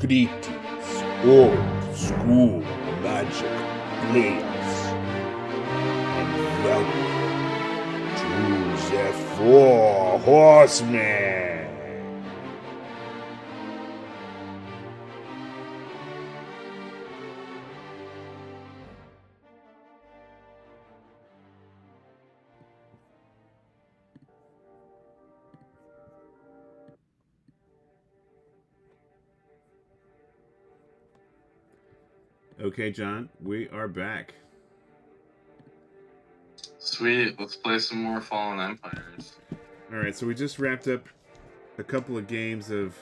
Greetings, old school magic players, and welcome to the Four Horsemen. Okay, John, we are back. Sweet, let's play some more Fallen Empires. Alright, so we just wrapped up a couple of games of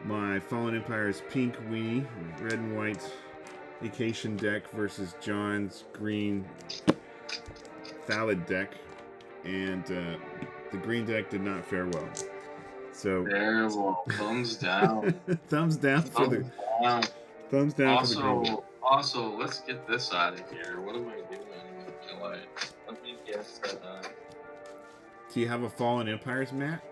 my Fallen Empires pink Weenie, red and white vacation deck versus John's green Thallid deck, and the green deck did not fare well. So Terrible. Thumbs down. thumbs down for the down. thumbs down for the green. Also, let's get this out of here. What am I doing with my life? Let me guess that. Do you have a Fallen Empires, Matt?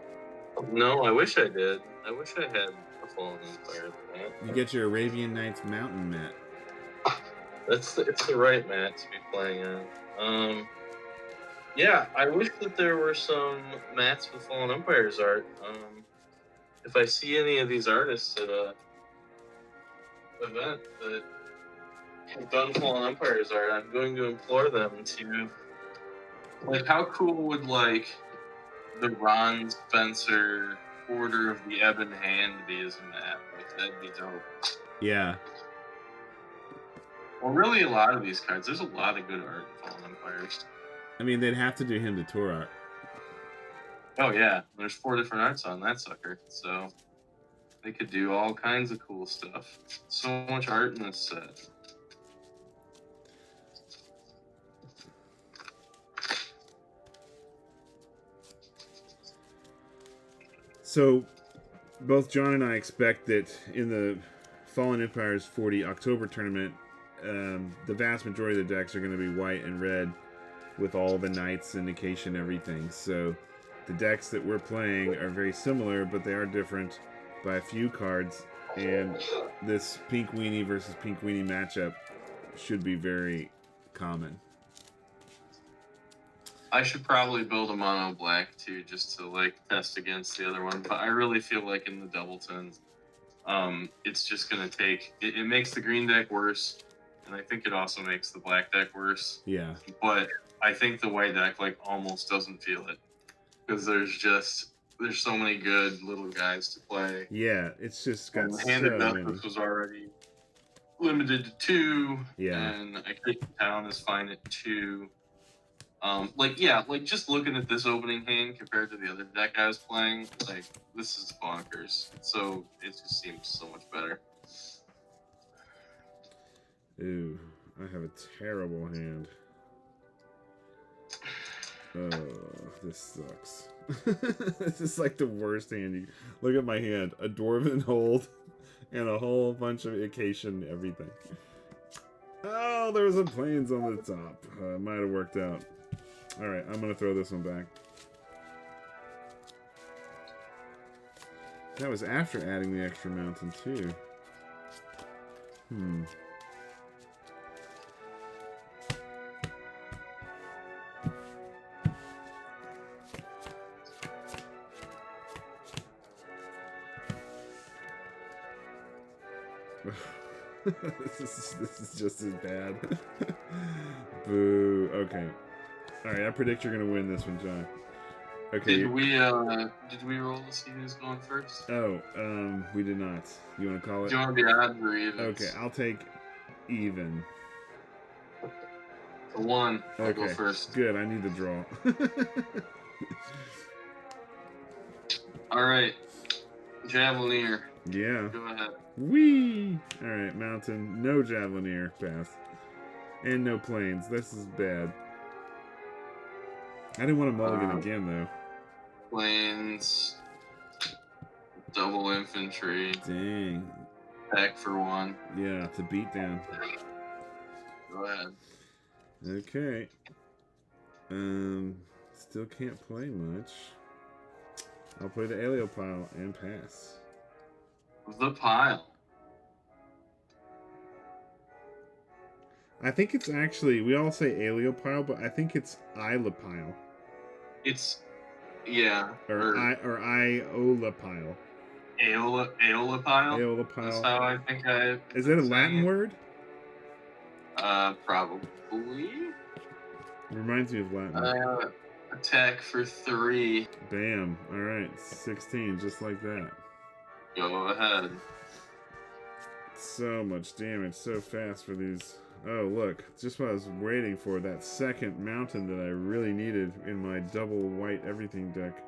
No, I wish I did. I wish I had a Fallen Empires, Matt. You get your Arabian Nights Mountain, Matt. It's the right mat to be playing on. Yeah, I wish that there were some mats with Fallen Empires art. If I see any of these artists at a event that have done Fallen Empires art, I'm going to implore them to, like, how cool would, like, the Ron Spencer Order of the Ebon Hand be as a mat? Like, that'd be dope. Yeah. Well, really, a lot of these cards. There's a lot of good art in Fallen Empires. I mean, they'd have to do him to tour art. Oh, yeah. There's 4 different arts on that sucker. So they could do all kinds of cool stuff. So much art in this set. So, both John and I expect that in the Fallen Empires 40 October tournament, the vast majority of the decks are going to be white and red with all the knights, indication, everything. So, the decks that we're playing are very similar, but they are different by a few cards. And this Pink Weenie versus Pink Weenie matchup should be very common. I should probably build a mono black too, just to like test against the other one. But I really feel like in the Doubleton, it's just gonna take. It makes the green deck worse, and I think it also makes the black deck worse. Yeah. But I think the white deck like almost doesn't feel it because there's so many good little guys to play. Yeah, it's just got the Hand of so many. Justice was already limited to 2. Yeah. And I think Town is fine at 2. Just looking at this opening hand compared to the other deck I was playing, like, this is bonkers. So it just seems so much better. Ooh, I have a terrible hand. Oh, this sucks. This is like the worst hand. Look at my hand. A Dwarven Hold and a whole bunch of Occasion everything. Oh, there was some planes on the top. Might have worked out. Alright, I'm going to throw this one back. That was after adding the extra mountain, too. This is just as bad. Boo. Okay. Alright, I predict you're gonna win this one, John. Okay. Did we roll to see who's going first? Oh, we did not. You wanna call it? Do you want to be odd or even? Okay, I'll take even. The 1. I'll Okay. go first. Good, I need the draw. Alright. Javelineer. Yeah. Go ahead. Whee! Alright, mountain. No Javelineer. Pass. And no planes. This is bad. I didn't want to mulligan again, though. Planes. Double infantry. Dang. Pack for 1. Yeah, it's a beatdown. Go ahead. Okay. Still can't play much. I'll play the Aeliopile and pass. the pile. I think it's actually, we all say Aeolipile, but I think it's Iolipile. It's, yeah. Or Iolipile. Aeolipile? That's Aeolipile. how I think I... Is that a Latin word? Probably. Reminds me of Latin. Attack for 3. Bam. Alright, 16, just like that. Go ahead. So much damage, so fast for these. Oh, look. Just what I was waiting for, that second mountain that I really needed in my double white everything deck.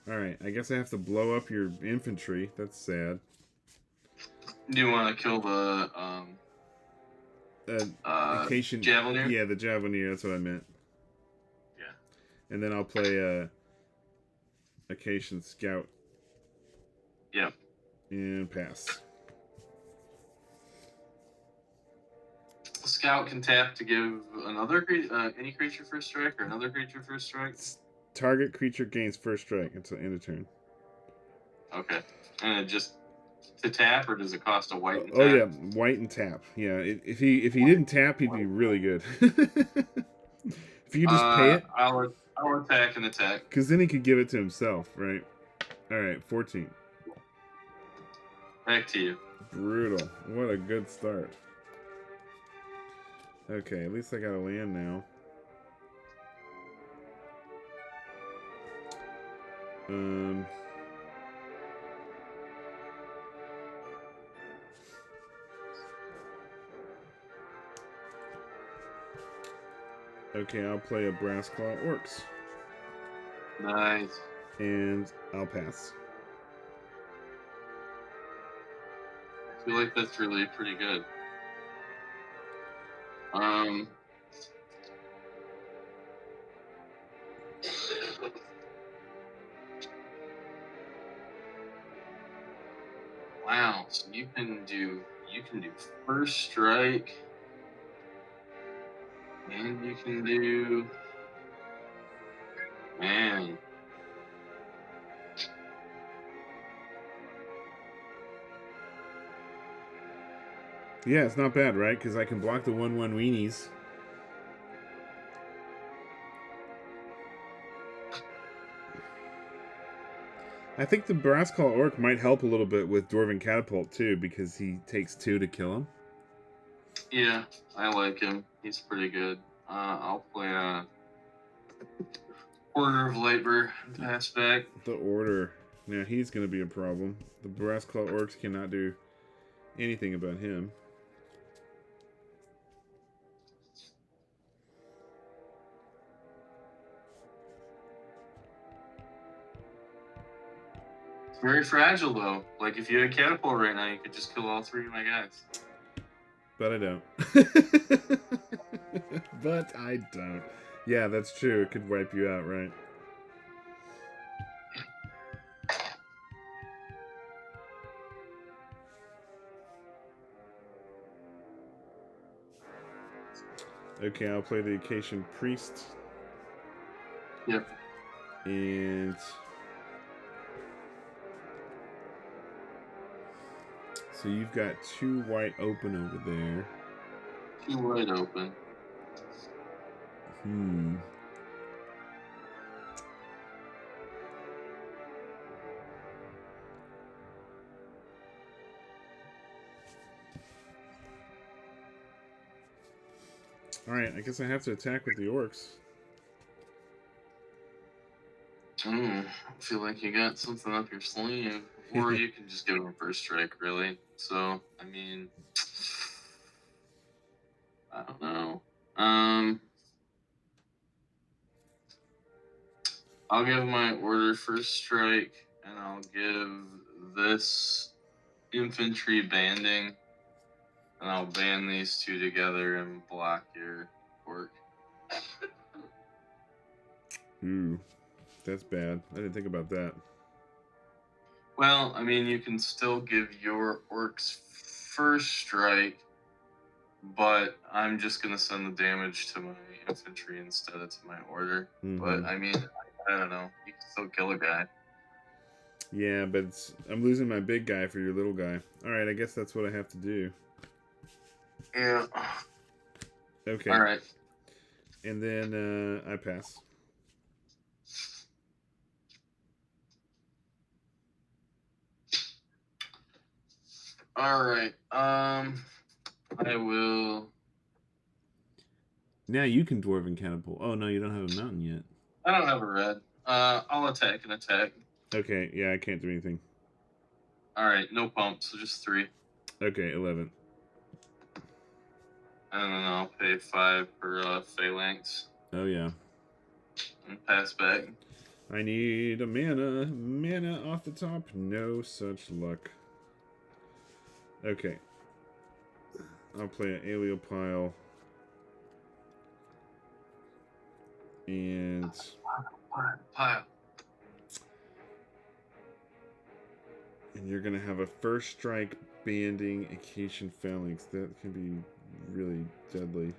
Alright, I guess I have to blow up your infantry. That's sad. Do you want to kill the, Javelier? Yeah, the Javelier, that's what I meant. Yeah. And then I'll play, Acacian Scout. Yep. And pass. Scout can tap to give another any creature first strike or another creature first strike. Target creature gains first strike until end of turn. Okay. And it just to tap, or does it cost a white and tap? Oh yeah, white and tap. Yeah, if he didn't tap, he'd be really good. If you just pay it, I'll attack and attack. Because then he could give it to himself, right? All right, 14. Back to you. Brutal. What a good start. Okay, at least I got a land now. Okay, I'll play a Brass Claw Orcs. Nice. And I'll pass. I feel like that's really pretty good. Wow, so you can do first strike, and you can do, man. Yeah, it's not bad, right? Because I can block the 1/1 weenies. I think the Brass Claw Orc might help a little bit with Dwarven Catapult, too, because he takes 2 to kill him. Yeah, I like him. He's pretty good. I'll play a Order of Labor and pass back. The Order. Now, he's going to be a problem. The Brass Claw Orcs cannot do anything about him. Very fragile, though. Like, if you had Catapult right now, you could just kill all 3 of my guys. But I don't. But I don't. Yeah, that's true. It could wipe you out, right? Okay, I'll play the Acacian Priest. Yep. And... so you've got 2 white open over there. 2 white open. Alright, I guess I have to attack with the orcs. I feel like you got something up your sleeve. Or you can just give him first strike, really. So, I mean, I don't know. I'll give my order first strike, and I'll give this infantry banding, and I'll band these 2 together and block your orc. Ooh, that's bad. I didn't think about that. Well, I mean, you can still give your orcs first strike, but I'm just gonna send the damage to my infantry instead of to my order. But I mean, I don't know. You can still kill a guy. Yeah, but I'm losing my big guy for your little guy. All right, I guess that's what I have to do. Yeah. Okay. All right. And then I pass. All right. I will. Now you can dwarven catapult. Oh no, you don't have a mountain yet. I don't have a red. I'll attack and attack. Okay, yeah, I can't do anything. All right, no pump, so just 3. Okay, 11. And then I'll pay 5 for phalanx. Oh yeah. And pass back. I need a mana. Mana off the top. No such luck. Okay. I'll play an Aeolipile. And Pile. and you're gonna have a first strike banding Acacian Phalanx. That can be really deadly.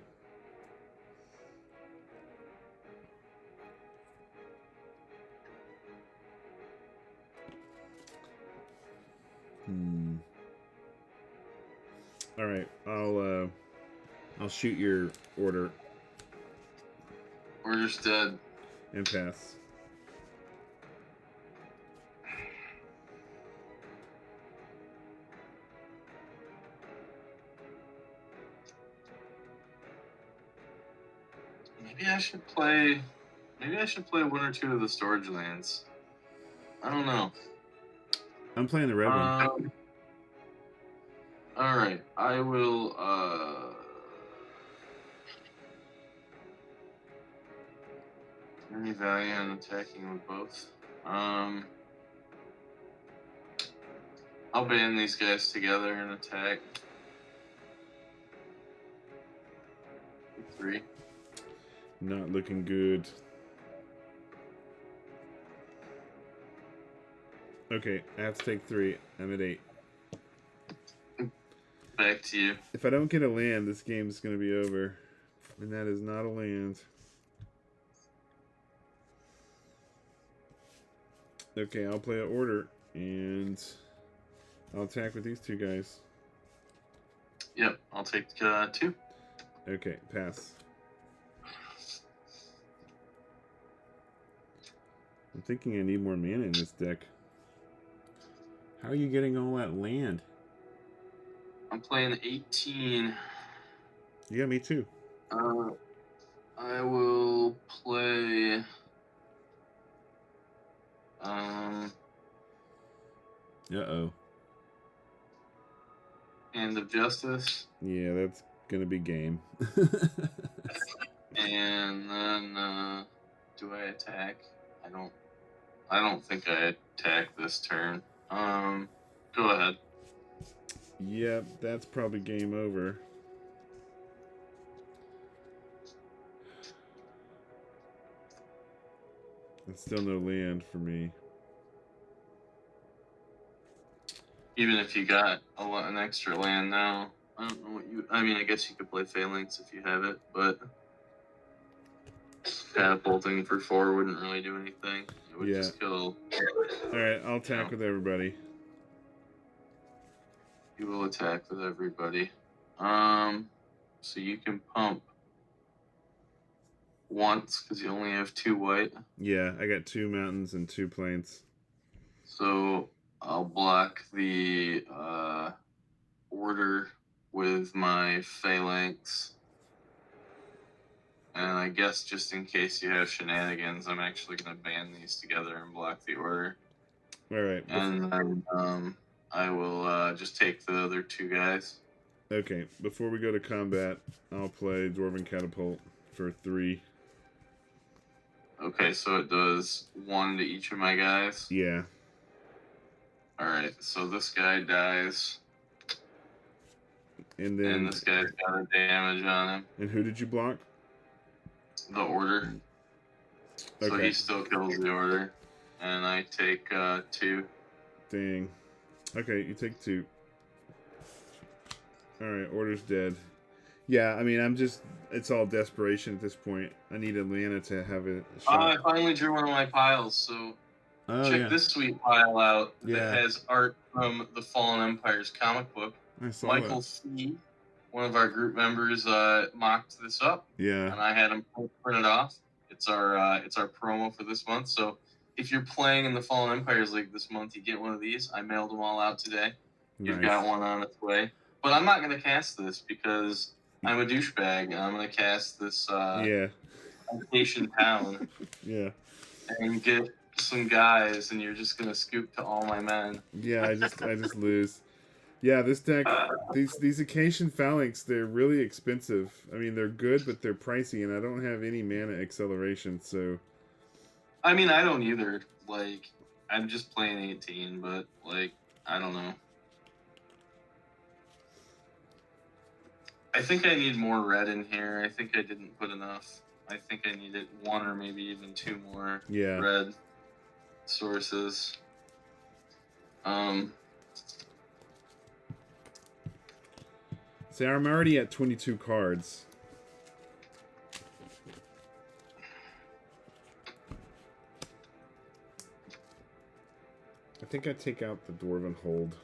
All right, I'll shoot your order Order's dead. and pass. Maybe I should play. Maybe I should play 1 or 2 of the storage lands. I don't know. I'm playing the red one. All right, I will. Any value on attacking with both? I'll band these guys together and attack. 3. Not looking good. Okay, I have to take 3. I'm at 8. Back to you. If I don't get a land, this game's going to be over. And that is not a land. Okay, I'll play an order. And I'll attack with these 2 guys. Yep, I'll take 2. Okay, pass. I'm thinking I need more mana in this deck. How are you getting all that land? I'm playing 18. You got me too. I will play. Uh-oh. Hand of Justice. Yeah, that's gonna be game. And then, do I attack? I don't think I attack this turn. Go ahead. Yep, that's probably game over. And still no land for me. Even if you got an extra land now, I don't know what you. I mean, I guess you could play Phalanx if you have it, but catapulting for 4 wouldn't really do anything. It would just kill. Alright, I'll attack with everybody. You will attack with everybody. So you can pump once because you only have 2 white. Yeah, I got 2 mountains and 2 plains. So I'll block the order with my Phalanx. And I guess just in case you have shenanigans, I'm actually going to band these together and block the order. Alright. And then I will just take the other 2 guys. Okay, before we go to combat, I'll play Dwarven Catapult for 3. Okay, so it does 1 to each of my guys? Yeah. Alright, so this guy dies. And then this guy's got a damage on him. And who did you block? The order. Okay. So he still kills the order. And I take 2. Dang. Okay, you take 2. Alright, order's dead. Yeah, I mean, it's all desperation at this point. I need Atlanta to have a I shot. finally drew one of my piles, so Oh, check yeah. this sweet pile out Yeah. that has art from the Fallen Empires comic book. I saw Michael that. C., one of our group members, mocked this up, Yeah. and I had him print it off. It's our promo for this month. So if you're playing in the Fallen Empires League this month, you get one of these. I mailed them all out today. You've got one on its way. But I'm not going to cast this because I'm a douchebag, and I'm going to cast this Vacation Town. Yeah. And get some guys, and you're just going to scoop to all my men. Yeah, I just lose. Yeah, this deck, these Occasion Phalanx, they're really expensive. I mean, they're good, but they're pricey, and I don't have any mana acceleration, so... I mean, I don't either. Like, I'm just playing 18, but, like, I don't know. I think I need more red in here. I think I didn't put enough. I think I needed one or maybe even two more red sources. See, I'm already at 22 cards. I think I take out the Dwarven Hold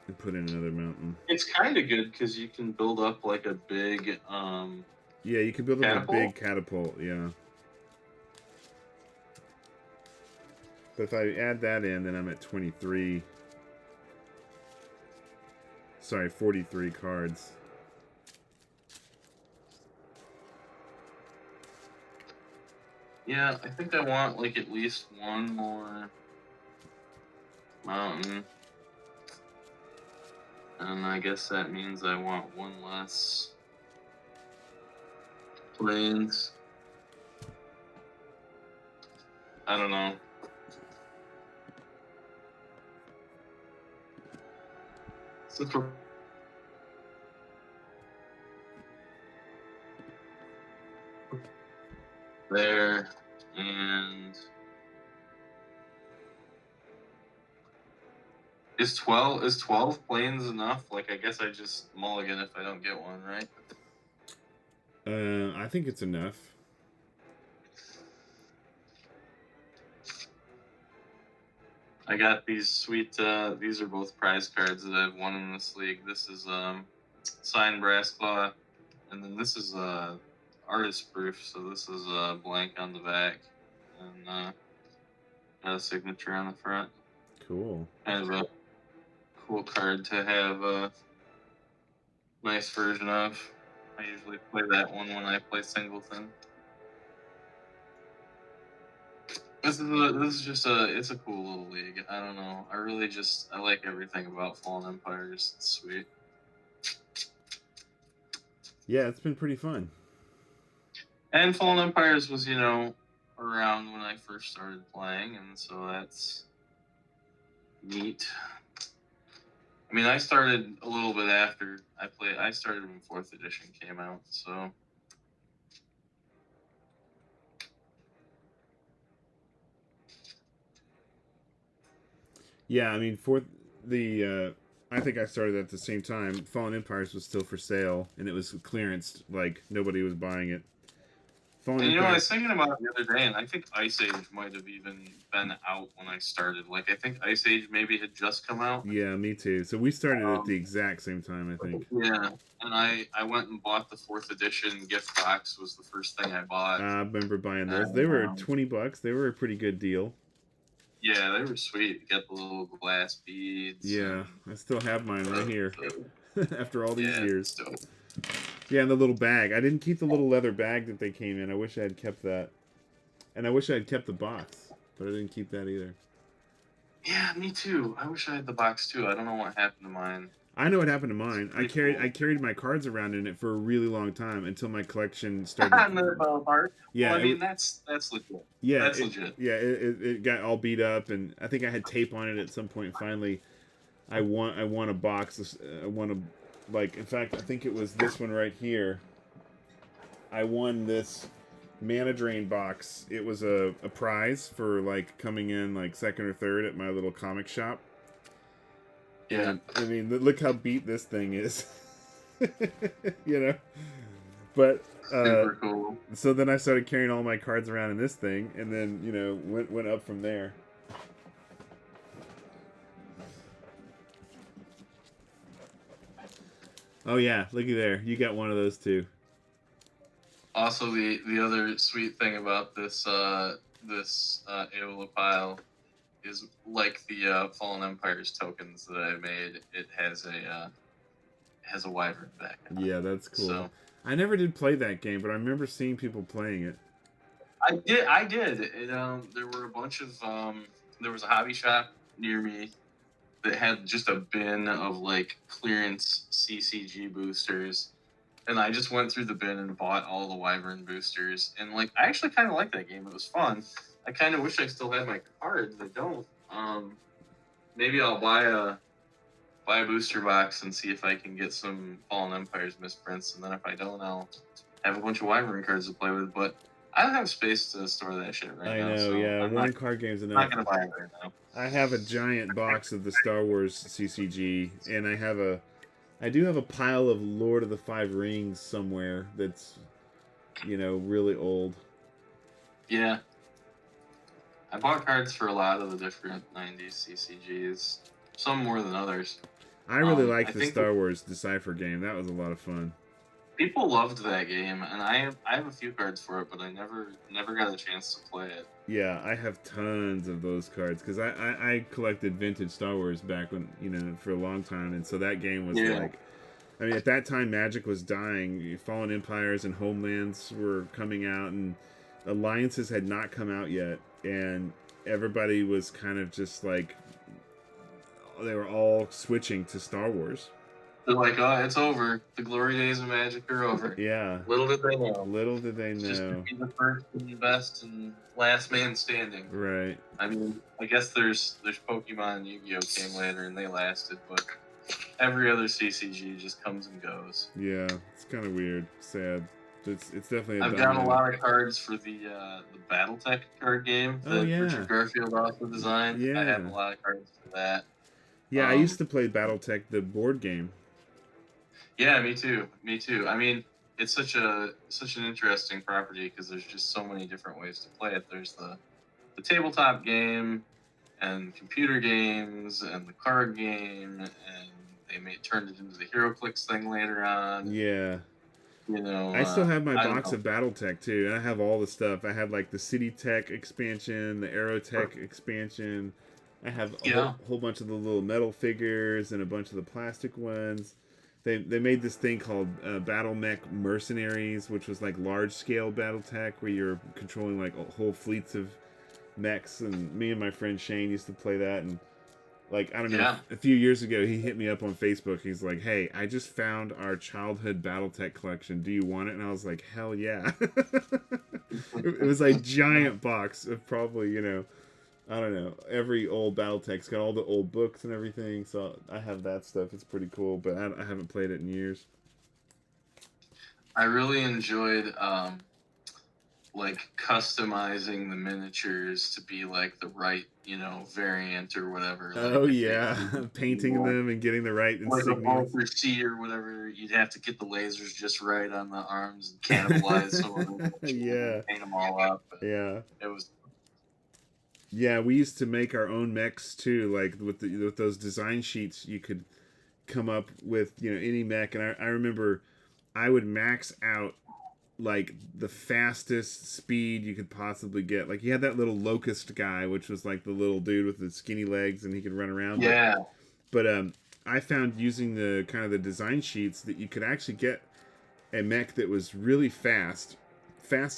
and put in another mountain. It's kind of good because you can build up like a big yeah, you can build up catapult? a big catapult, yeah. But if I add that in, then I'm at 23. Sorry, 43 cards. Yeah, I think I want like at least one more mountain. And I guess that means I want one less plains. I don't know. There, and is 12 planes enough? Like, I guess I just mulligan if I don't get one, right? I think it's enough. I got these sweet, these are both prize cards that I've won in this league. This is signed Brass Claw, and then this is artist proof, so this is blank on the back, and got a signature on the front. Cool. Kind of a cool card to have a nice version of. I usually play that one when I play Singleton. This is just it's a cool little league. I don't know. I like everything about Fallen Empires. It's sweet. Yeah, it's been pretty fun. And Fallen Empires was, around when I first started playing, and so that's neat. I mean, I started a little bit after I started when 4th edition came out, so. Yeah, I mean, I think I started at the same time. Fallen Empires was still for sale, and it was clearanced. Like, nobody was buying it. And I was thinking about it the other day, and I think Ice Age might have even been out when I started. Like, I think Ice Age maybe had just come out. Yeah, me too. So we started at the exact same time, I think. Yeah, and I went and bought the 4th edition gift box. Was the first thing I bought. I remember buying those. They were $20. They were a pretty good deal. Yeah, they were sweet. You got the little glass beads. Yeah, I still have mine right here after all these years. Still. Yeah, and the little bag. I didn't keep the little leather bag that they came in. I wish I had kept that. And I wish I had kept the box, but I didn't keep that either. Yeah, me too. I wish I had the box too. I don't know what happened to mine. I know what happened to mine. I carried my cards around in it for a really long time until my collection started. And then it fell apart. Yeah, well, I mean that's legit. Yeah, that's legit. Yeah, it got all beat up, and I think I had tape on it at some point. Finally, I won a box. I won a, like, in fact, I think it was this one right here. I won this Mana Drain box. It was a prize for like coming in like second or third at my little comic shop. Yeah. And, I mean, look how beat this thing is. You know? But, Super cool. so then I started carrying all my cards around in this thing, and then, you know, went up from there. Oh yeah, looky there. You got one of those too. Also, the other sweet thing about this Aeola pile is, like the Fallen Empires tokens that I made, it has a wyvern back. Yeah, that's cool. So, I never did play that game, but I remember seeing people playing it. I did. There were a bunch of there was a hobby shop near me that had just a bin of like clearance CCG boosters, and I just went through the bin and bought all the wyvern boosters. And like, I actually kind of liked that game. It was fun. I kind of wish I still had my cards. I don't. Maybe I'll buy a booster box and see if I can get some Fallen Empires misprints, and then if I don't, I'll have a bunch of wyvern cards to play with. But I don't have space to store that shit right now. I know, so yeah. I'm One card game's not enough. gonna buy it right now. I have a giant box of the Star Wars CCG, and I do have a pile of Lord of the Five Rings somewhere that's, you know, really old. Yeah. I bought cards for a lot of the different 90s CCGs. Some more than others. I really I liked the think Star Wars Decipher game. That was a lot of fun. People loved that game, and I have a few cards for it, but I never got a chance to play it. Yeah, I have tons of those cards because I collected vintage Star Wars back when, you know, for a long time, and so that game was like, I mean, at that time Magic was dying. Fallen Empires and Homelands were coming out, and Alliances had not come out yet, and everybody was kind of just like, they were all switching to Star Wars. They're like, oh, it's over. The glory days of Magic are over. Yeah. Little did they know. Little did they It's just to know. be the first and best and last man standing. Right. I mean, I guess there's Pokemon and Yu-Gi-Oh came later and they lasted, but every other CCG just comes and goes. Yeah, it's kind of weird, sad. It's definitely. I've got a lot of cards for the BattleTech card game that Richard Garfield also designed. Yeah. I have a lot of cards for that. Yeah, I used to play BattleTech, the board game. Yeah, me too. Me too. I mean, it's such an interesting property because there's just so many different ways to play it. There's the tabletop game, and computer games, and the card game, and they turned it into the HeroClix thing later on. Yeah. You know, I still have my box of BattleTech too, and I have all the stuff. I have like the City Tech expansion, the Aerotech expansion. I have a whole bunch of the little metal figures and a bunch of the plastic ones. They made this thing called Battle Mech Mercenaries, which was like large scale BattleTech where you're controlling like whole fleets of mechs. And me and my friend Shane used to play that. And like, I don't know, a few years ago he hit me up on Facebook. He's like, "Hey, I just found our childhood BattleTech collection. Do you want it?" And I was like, "Hell yeah!" It was like a giant box of probably, you know, I don't know, every old BattleTech's got all the old books and everything, so I have that stuff. It's pretty cool, but I haven't played it in years. I really enjoyed like customizing the miniatures to be like the right, you know, variant or whatever. Oh like, yeah, painting them and getting the right insignias. Like a C or whatever, you'd have to get the lasers just right on the arms and cannibalize some of them. Yeah, paint them all up. Yeah, it was. Yeah, we used to make our own mechs too. Like with those design sheets, you could come up with, you know, any mech. And I remember I would max out like the fastest speed you could possibly get. Like you had that little locust guy, which was like the little dude with the skinny legs, and he could run around. Yeah. But I found using the kind of the design sheets that you could actually get a mech that was really fast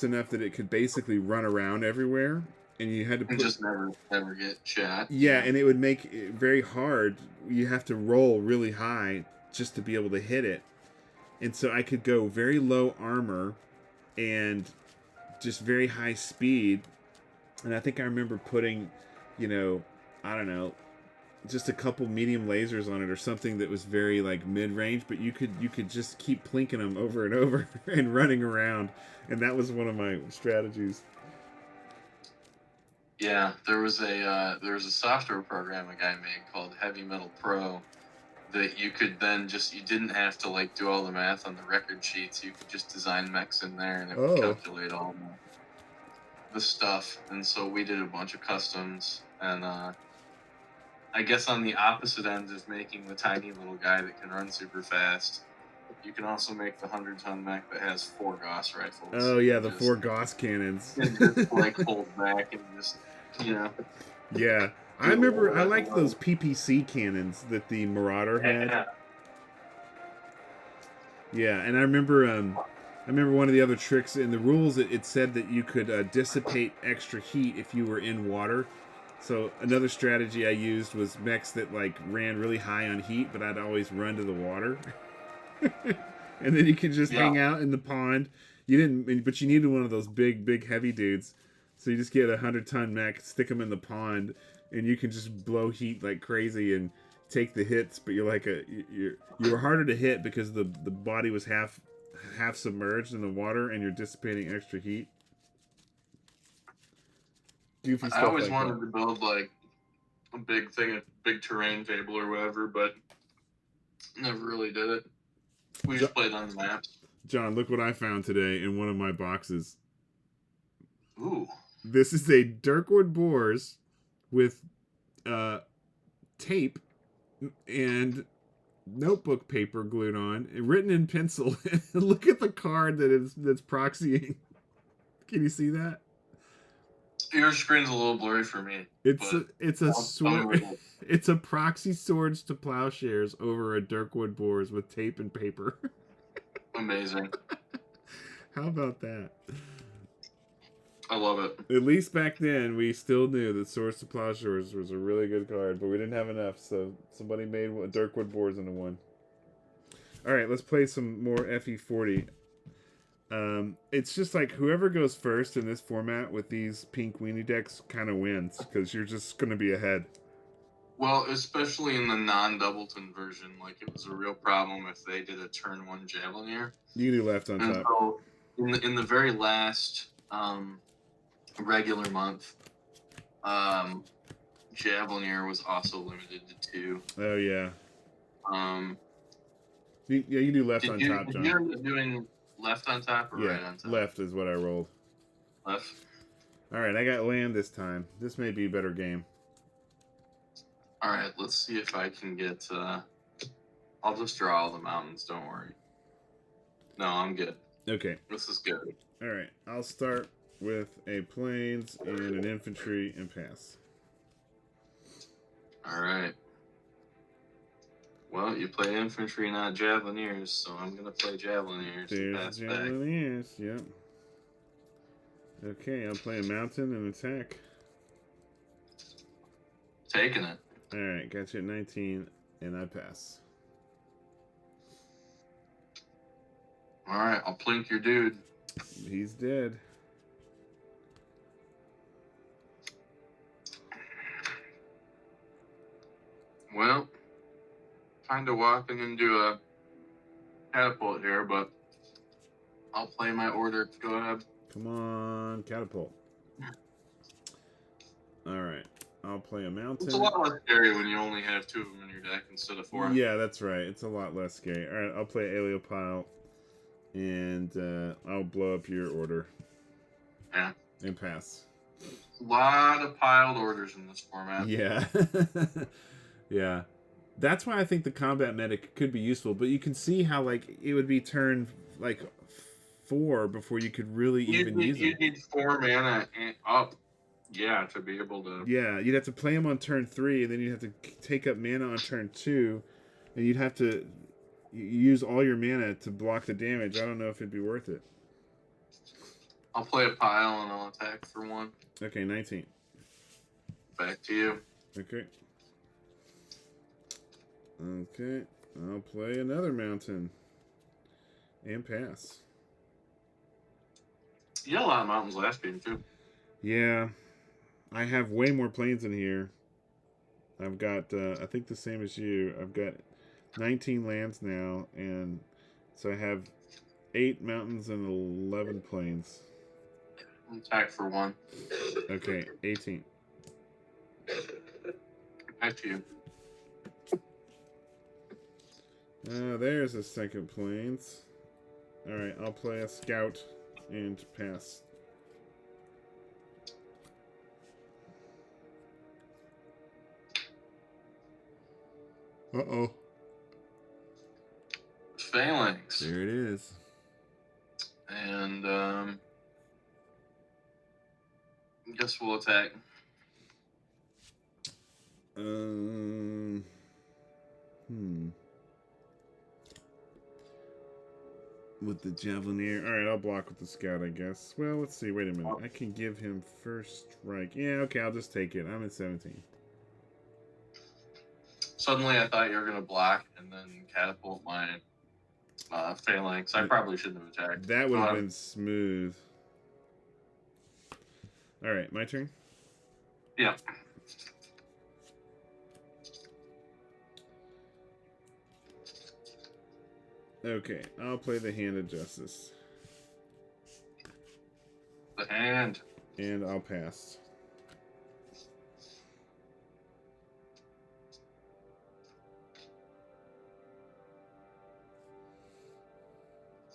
enough that it could basically run around everywhere. And you had to just never get shot. Yeah, and it would make it very hard. You have to roll really high just to be able to hit it. And so I could go very low armor and just very high speed. And I think I remember putting, you know, I don't know, just a couple medium lasers on it or something that was very like mid-range, but you could just keep plinking them over and over and running around. And that was one of my strategies. Yeah, there was a software program a guy made called Heavy Metal Pro that you could then you didn't have to like do all the math on the record sheets. You could just design mechs in there and it would calculate all the stuff. And so we did a bunch of customs, and I guess on the opposite end of making the tiny little guy that can run super fast, you can also make the 100-ton mech that has 4 Gauss rifles. Oh yeah, the 4 Gauss cannons. And just like hold back and just, you know. Yeah. I remember, I liked those PPC cannons that the Marauder had. Yeah, and I remember one of the other tricks in the rules. It said that you could dissipate extra heat if you were in water. So another strategy I used was mechs that like ran really high on heat, but I'd always run to the water, and then you can just hang out in the pond. But you needed one of those big heavy dudes. So you just get a 100-ton mech, stick them in the pond, and you can just blow heat like crazy and take the hits. But you're like you were harder to hit because the body was half submerged in the water, and you're dissipating extra heat. I always wanted to build like a big terrain table or whatever, but never really did it. We just played on the maps. John, look what I found today in one of my boxes. Ooh. This is a Dirkwood Boars with tape and notebook paper glued on, and written in pencil. Look at the card that's proxying. Can you see that? Your screen's a little blurry for me. It's a sword. It's a proxy swords to plowshares over a Dirkwood Boars with tape and paper. Amazing. How about that? I love it. At least back then, we still knew that Swords to Plowshares was a really good card, but we didn't have enough, so somebody made Dirkwood Boars into one. Alright, let's play some more FE40. It's just like whoever goes first in this format with these pink weenie decks kind of wins, because you're just going to be ahead. Well, especially in the non-Doubleton version, like it was a real problem if they did a turn 1 Javelineer. You do left on top. So in the very last regular month, Javelineer was also limited to 2. Oh yeah. You do left on top, John. Did you end up doing left on top or right on top? Left is what I rolled. Left. All right, I got land this time. This may be a better game. All right, let's see if I can get. I'll just draw all the mountains. Don't worry. No, I'm good. Okay. This is good. All right, I'll start with a plains and an infantry and pass. All right. Well, you play infantry, not Javelineers, so I'm gonna play Javelineers. There's Javelineers, yep. Okay, I'll play a mountain and attack. Taking it. Alright, got you at 19, and I pass. Alright, I'll plink your dude. He's dead. Well, kind of walking into a catapult here, but I'll play my order. Go ahead. Come on, catapult. Alright, I'll play a mountain. It's a lot less scary when you only have 2 of them in your deck instead of 4. Yeah, that's right. It's a lot less scary. Alright, I'll play Aeleopile, and I'll blow up your order. Yeah. And pass. A lot of piled orders in this format. Yeah. Yeah. That's why I think the combat medic could be useful, but you can see how, like, it would be turn, like, 4 before you could really even use it. You need 4 mana and up, yeah, to be able to... Yeah, you'd have to play him on turn 3, and then you'd have to take up mana on turn 2, and you'd have to use all your mana to block the damage. I don't know if it'd be worth it. I'll play a pile, and I'll attack for 1. Okay, 19. Back to you. Okay. Okay, I'll play another mountain. And pass. You had a lot of mountains last game, too. Yeah. I have way more plains in here. I've got, I think the same as you. I've got 19 lands now, and so I have 8 mountains and 11 plains. Attack for 1. Okay, 18. Back to you. There's a second planes. Alright, I'll play a scout and pass. Uh-oh. Phalanx. There it is. And, I guess we'll attack. With the Javelineer. Alright, I'll block with the scout, I guess. Well, let's see. Wait a minute. I can give him first strike. Yeah, okay, I'll just take it. I'm at 17. Suddenly I thought you were going to block and then catapult my phalanx. I probably shouldn't have attacked. That would have been smooth. Alright, my turn? Yeah. Okay, I'll play the Hand of Justice. The hand. And I'll pass.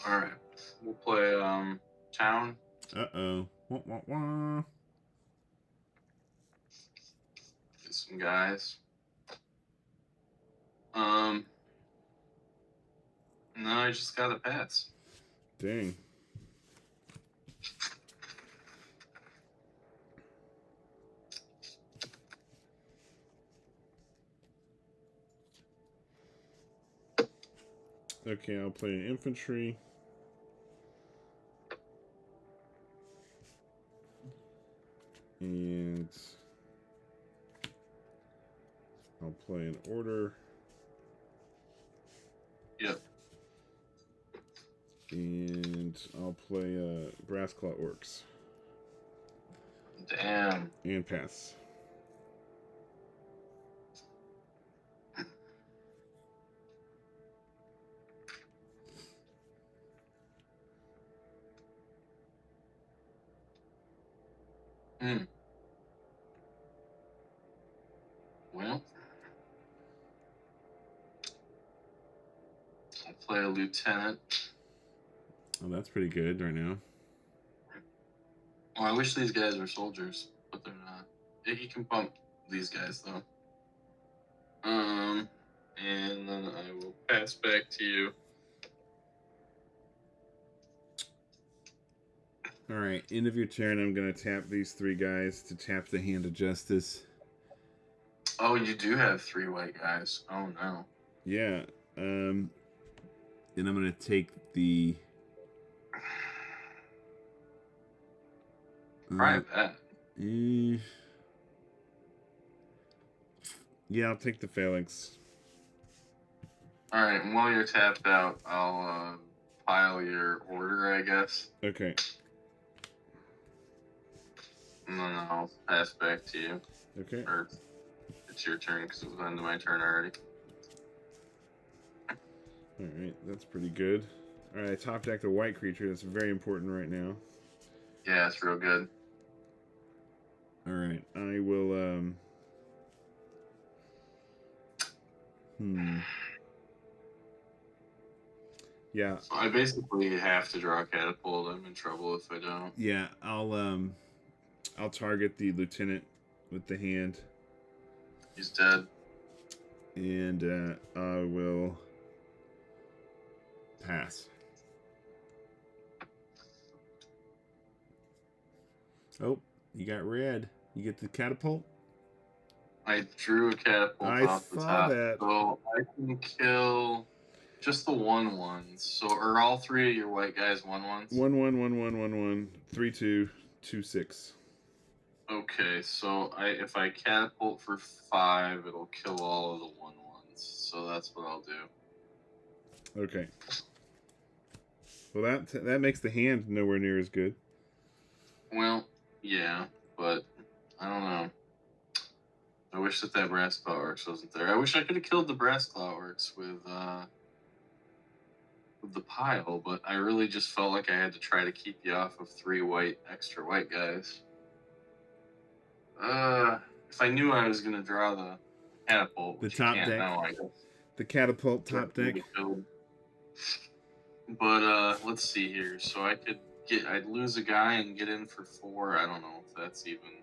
Alright. We'll play town. Uh-oh. Wah, wah, wah. Get some guys. No, I just got a pass. Dang. Okay, I'll play an infantry. And I'll play an order. Yep. And I'll play Brass Claw Orcs. Damn. And pass. Well, I'll play a lieutenant. Oh, that's pretty good right now. Oh, I wish these guys were soldiers, but they're not. Yeah, he can pump these guys though. And then I will pass back to you. Alright, end of your turn, I'm going to tap these three guys to tap the Hand of Justice. Oh, you do have 3 white guys. Oh, no. Yeah. And I'm going to take the... Try that. Yeah, I'll take the phalanx. Alright, and while you're tapped out, I'll pile your order, I guess. Okay. And then I'll pass back to you. Okay. Or it's your turn because it was end of my turn already. Alright, that's pretty good. Alright, I top decked a white creature. That's very important right now. Yeah, it's real good. Alright, I will, Yeah. So I basically have to draw a catapult. I'm in trouble if I don't. Yeah, I'll target the lieutenant with the hand. He's dead. And I will pass. Oh, you got red. You get the catapult? I drew a catapult off the saw top. that. So I can kill just the 1/1s. So are all 3 of your white guys 1/1s? 1/1, 3/2, 2/6. Okay, so if I catapult for 5, it'll kill all of the 1/1s. So that's what I'll do. Okay. Well, that makes the hand nowhere near as good. Well, yeah, but I don't know. I wish that brass claw orcs wasn't there. I wish I could have killed the brass claw orcs with the pile, but I really just felt like I had to try to keep you off of 3 extra white guys. If I knew I was gonna draw the catapult, The which top you can't deck. now, I guess. The catapult top deck. But let's see here. So I'd lose a guy and get in for 4. I don't know if that's even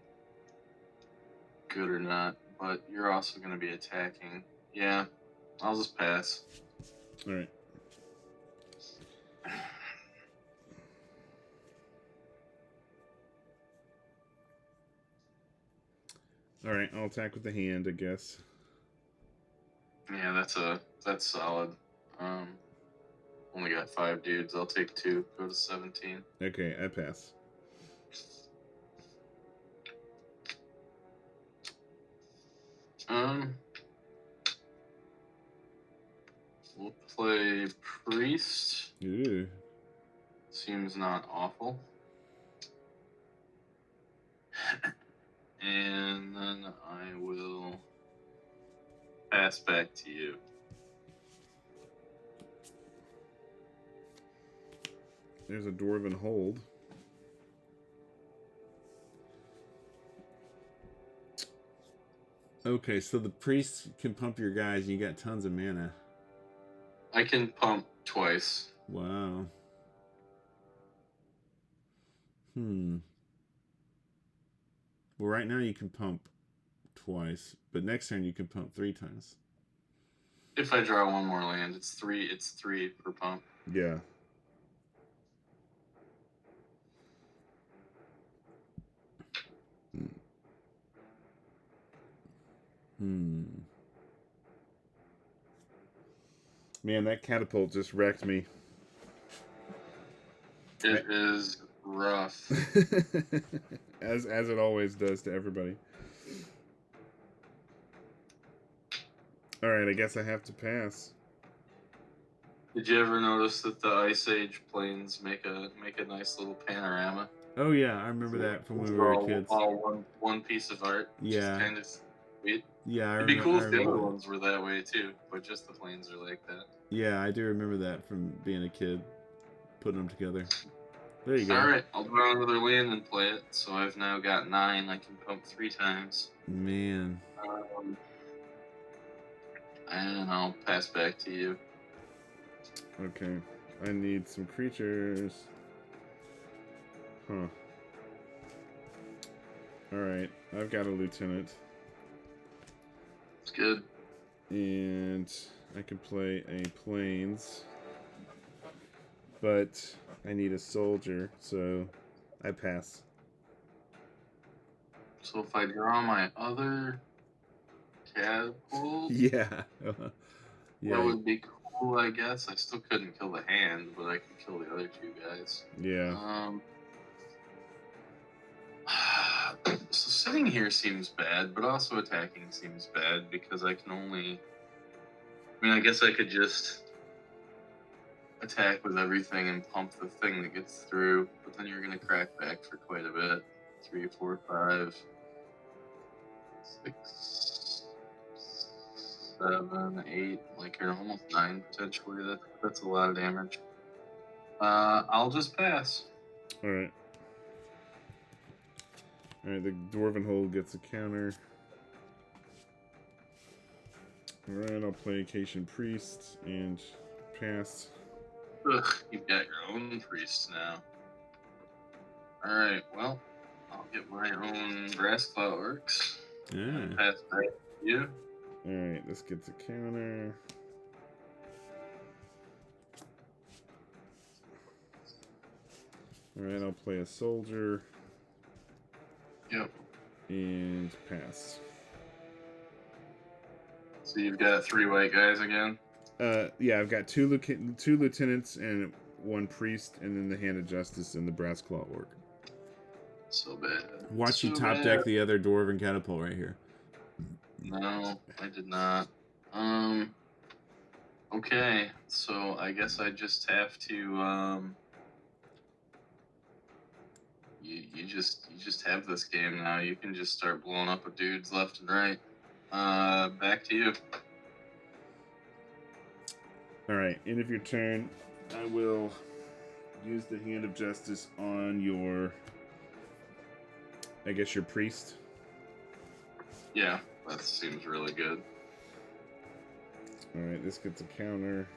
good or not. But you're also going to be attacking. Yeah, I'll just pass. All right. All right, I'll attack with the hand, I guess. Yeah, that's solid. Only got 5 dudes. I'll take 2. Go to 17. Okay, I pass. We'll play priest. Ooh. Seems not awful. And then I will pass back to you. There's a dwarven hold. Okay, so the priest can pump your guys. You got tons of mana. I can pump twice. Wow. Well, right now you can pump twice, but next turn you can pump 3 times. If I draw 1 more land, it's 3. It's 3 per pump. Yeah. Man, that catapult just wrecked me. It is rough. as it always does to everybody. All right, I guess I have to pass. Did you ever notice that the Ice Age planes make a nice little panorama? Oh yeah, I remember that from when we were kids. All one piece of art. Yeah. Kind of sweet. Yeah, It'd be cool if the other ones were that way too, but just the planes are like that. Yeah, I do remember that from being a kid, putting them together. There you go. All right, I'll draw another land and play it. So I've now got 9. I can pump 3 times. Man. And I'll pass back to you. Okay, I need some creatures. Huh. Alright, I've got a lieutenant. It's good. And I can play a plains. But I need a soldier, so I pass. So if I draw my other catapult, Yeah. Yeah. that would be cool, I guess. I still couldn't kill the hand, but I could kill the other 2 guys. Yeah. So sitting here seems bad, but also attacking seems bad because I can only... I mean, I guess I could just attack with everything and pump the thing that gets through, but then you're going to crack back for quite a bit. 3, 4, 5, 6, 7, 8, like you're almost 9 potentially. That's a lot of damage. I'll just pass. Alright. Alright, the Dwarven Hold gets a counter. Alright, I'll play Acacian Priest and pass. Ugh, you've got your own priest now. Alright, well, I'll get my own Brass Cloudworks. Yeah. And pass back to you. Alright, this gets a counter. Alright, I'll play a soldier. Yep. And pass. So you've got 3 white guys again? Yeah, I've got two lieutenants and 1 priest, and then the Hand of Justice and the Brass Clawwork. So bad. Watch so you top bad. deck the other Dwarven Catapult right here. No, I did not. Okay, so I guess I just have to, you just have this game now. You can just start blowing up with dudes left and right. Back to you. Alright, end of your turn. I will use the Hand of Justice on your, I guess, your priest. Yeah, that seems really good. Alright, this gets a counter.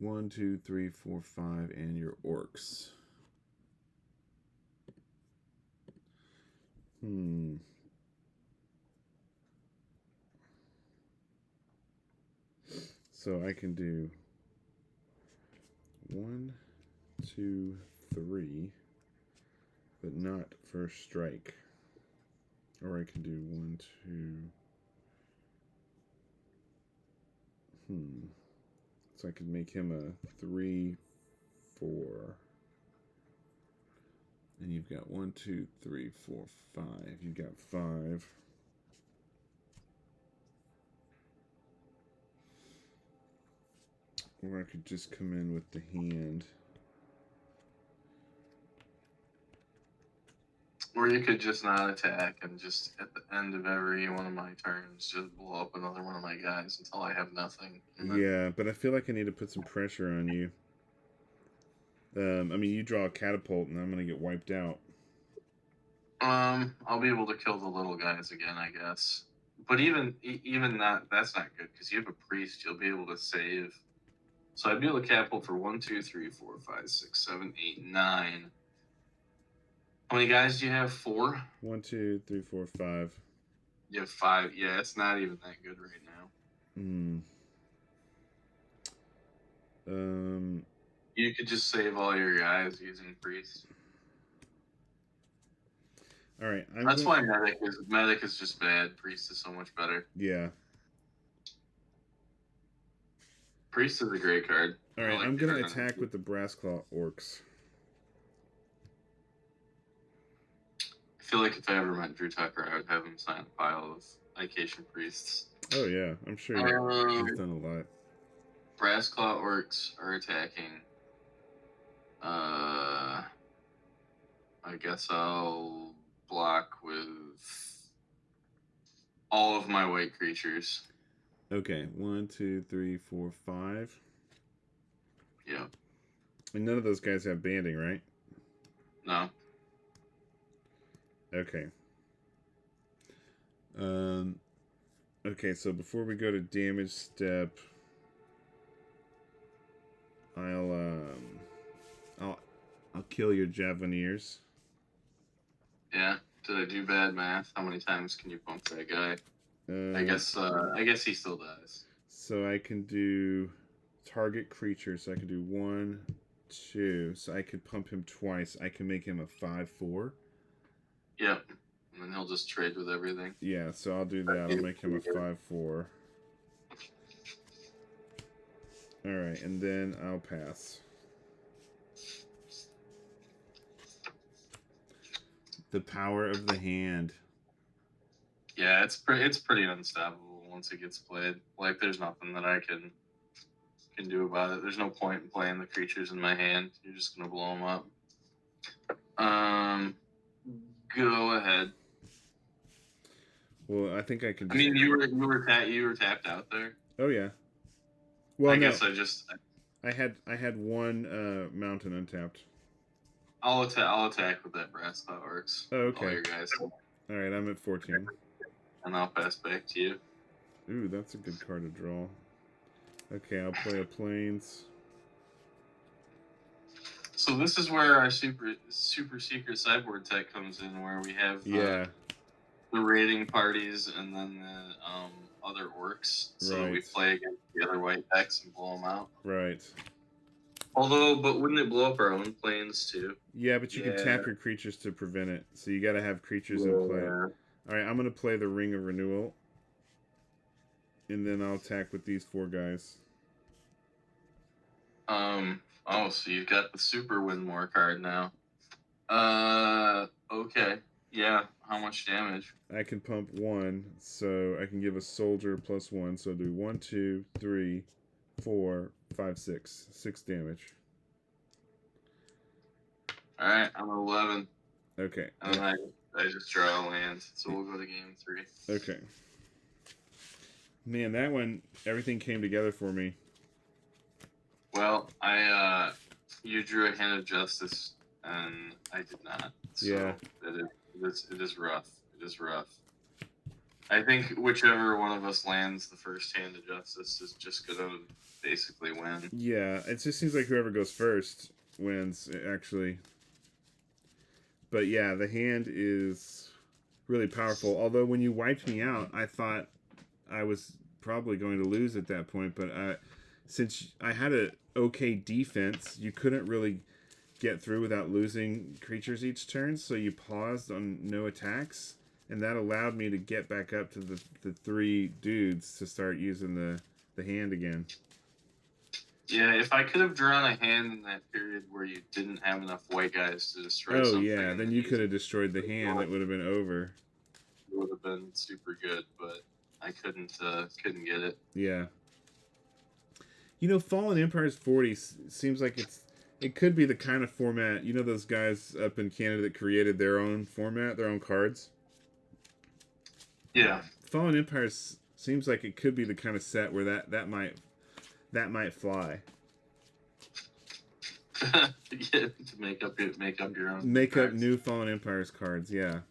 One, two, three, four, five, and your orcs. So I can do 1, 2, 3, but not first strike. Or I can do 1, 2. So I could make him a 3, 4. And you've got 1, 2, 3, 4, 5. You've got 5. Or I could just come in with the hand. Or you could just not attack and just at the end of every one of my turns just blow up another one of my guys until I have nothing. Yeah, but I feel like I need to put some pressure on you. I mean, you draw a catapult and I'm going to get wiped out. I'll be able to kill the little guys again, I guess. But even that's not good because you have a priest. You'll be able to save. So I'd be able to catapult for 1, 2, 3, 4, 5, 6, 7, 8, 9. How many guys do you have? 4? 1, 2, 3, 4, 5. You have 5. Yeah, it's not even that good right now. You could just save all your guys using priest. All right. That's why medic is just bad. Priest is so much better. Yeah. Priest is a great card. All right, I'm going to attack with the Brass Claw Orcs. I feel like if I ever met Drew Tucker, I would have him sign a pile of Ication Priests. Oh, yeah. I'm sure he's done a lot. Brass Claw Orcs are attacking. I guess I'll block with all of my white creatures. Okay, 1, 2, 3, 4, 5. Yeah. And none of those guys have banding, right? No. Okay. Okay, so before we go to damage step, I'll kill your Javaniers. Yeah. Did I do bad math? How many times can you bump that guy? I guess he still dies. So I can do target creature. So I can do 1, 2. So I could pump him twice. I can make him a 5/4. Yep. And then he'll just trade with everything. Yeah, so I'll do that. I'll make him a 5/4. Alright, and then I'll pass. The power of the hand. Yeah, it's pretty unstoppable once it gets played. Like, there's nothing that I can do about it. There's no point in playing the creatures in my hand. You're just gonna blow them up. Go ahead. Well, I think I can. I mean, you were tapped out there. Oh yeah. Well, I guess I had one mountain untapped. I'll attack with that Brass Claw Orcs. Oh, okay. All your guys. All right, I'm at 14. And I'll pass back to you. Ooh, that's a good card to draw. Okay, I'll play a Plains. So this is where our super secret sideboard tech comes in, where we have the raiding parties and then the other orcs. So we play against the other white decks and blow them out. Right. But wouldn't it blow up our own planes too? Yeah, but you can tap your creatures to prevent it. So you got to have creatures in play. All right, I'm going to play the Ring of Renewal. And then I'll attack with these 4 guys. Oh, so you've got the Super Win-More card now. Okay. Yeah, how much damage? I can pump 1, so I can give a soldier +1. So I'll do 1, 2, 3, 4, 5, 6. 6 damage. Alright, I'm at 11. Okay. And I just draw a land, so we'll go to game 3. Okay. Man, that one, everything came together for me. Well, you drew a hand of justice, and I did not. So Yeah. it is rough. It is rough. I think whichever one of us lands the first hand of justice is just gonna basically win. Yeah, it just seems like whoever goes first wins, actually. But yeah, the hand is really powerful. Although when you wiped me out, I thought I was probably going to lose at that point. But since I had a okay defense, you couldn't really get through without losing creatures each turn. So you paused on no attacks. And that allowed me to get back up to the 3 dudes to start using the hand again. Yeah, if I could have drawn a hand in that period where you didn't have enough white guys to destroy something. Oh, yeah, then you could have destroyed the hand. That would have been over. It would have been super good, but I couldn't get it. Yeah. You know, Fallen Empires 40 seems like it could be the kind of format, you know those guys up in Canada that created their own format, their own cards? Yeah. Fallen Empires seems like it could be the kind of set where that might fly. Yeah, to make up your own. Make up cards. new Fallen Empires cards, yeah.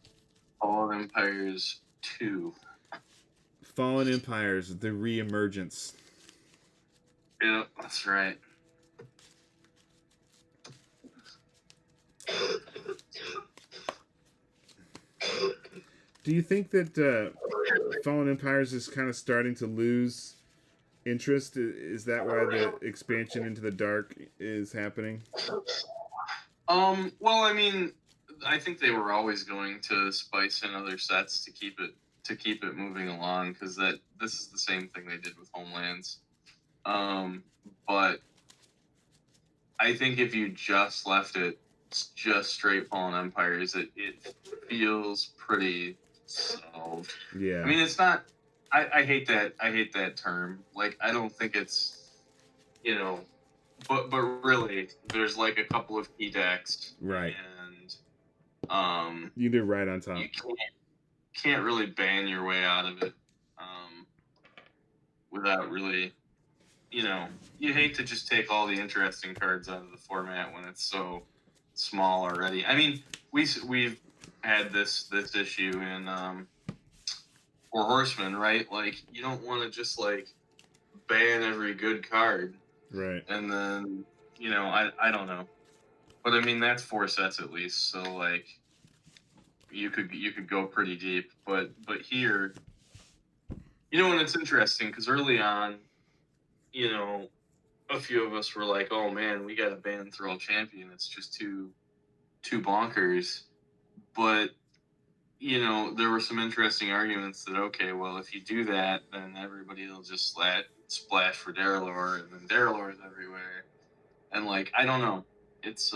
Fallen Empires 2. Fallen Empires, the reemergence. Yeah, that's right. Do you think that Fallen Empires is kind of starting to lose interest? Is that why the expansion into the dark is happening? Well, I mean, I think they were always going to spice in other sets to keep it moving along, because this is the same thing they did with Homelands. But I think if you just left it just straight Fallen Empires, it feels pretty solved. Yeah. I mean, it's not. I hate that term. Like, I don't think it's, but really, there's like a couple of key decks, right? And you do right on top. You can't really ban your way out of it, without really, you hate to just take all the interesting cards out of the format when it's so small already. I mean, we've had this issue in Four Horsemen, right? Like, you don't want to just like ban every good card, right? And then I don't know, but I mean that's 4 sets at least, so like you could go pretty deep, but here, and it's interesting because early on, a few of us were like, oh man, we got to ban Thrall Champion. It's just too bonkers. But, there were some interesting arguments that, okay, well, if you do that, then everybody will just splash for Darrellor, and then Darrellor is everywhere. And, like, I don't know. It's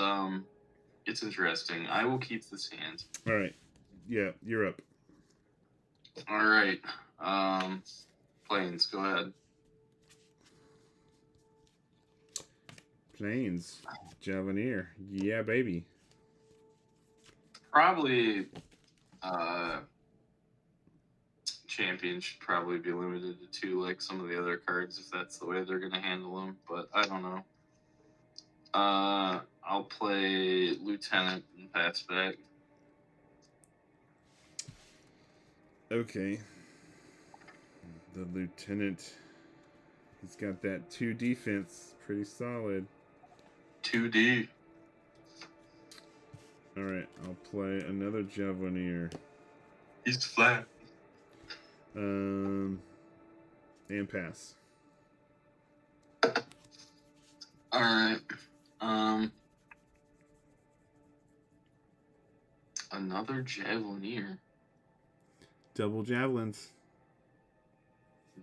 interesting. I will keep this hand. All right. Yeah, you're up. All right. Plains, go ahead. Plains. Javelier. Yeah, baby. Probably champion should probably be limited to 2 like some of the other cards if that's the way they're going to handle them, but I don't know. I'll play Lieutenant and pass back. Okay. The Lieutenant, he's got that 2 defense, pretty solid. 2D. All right, I'll play another Javelier. He's flat. And pass. All right. Another Javelier. Double javelins.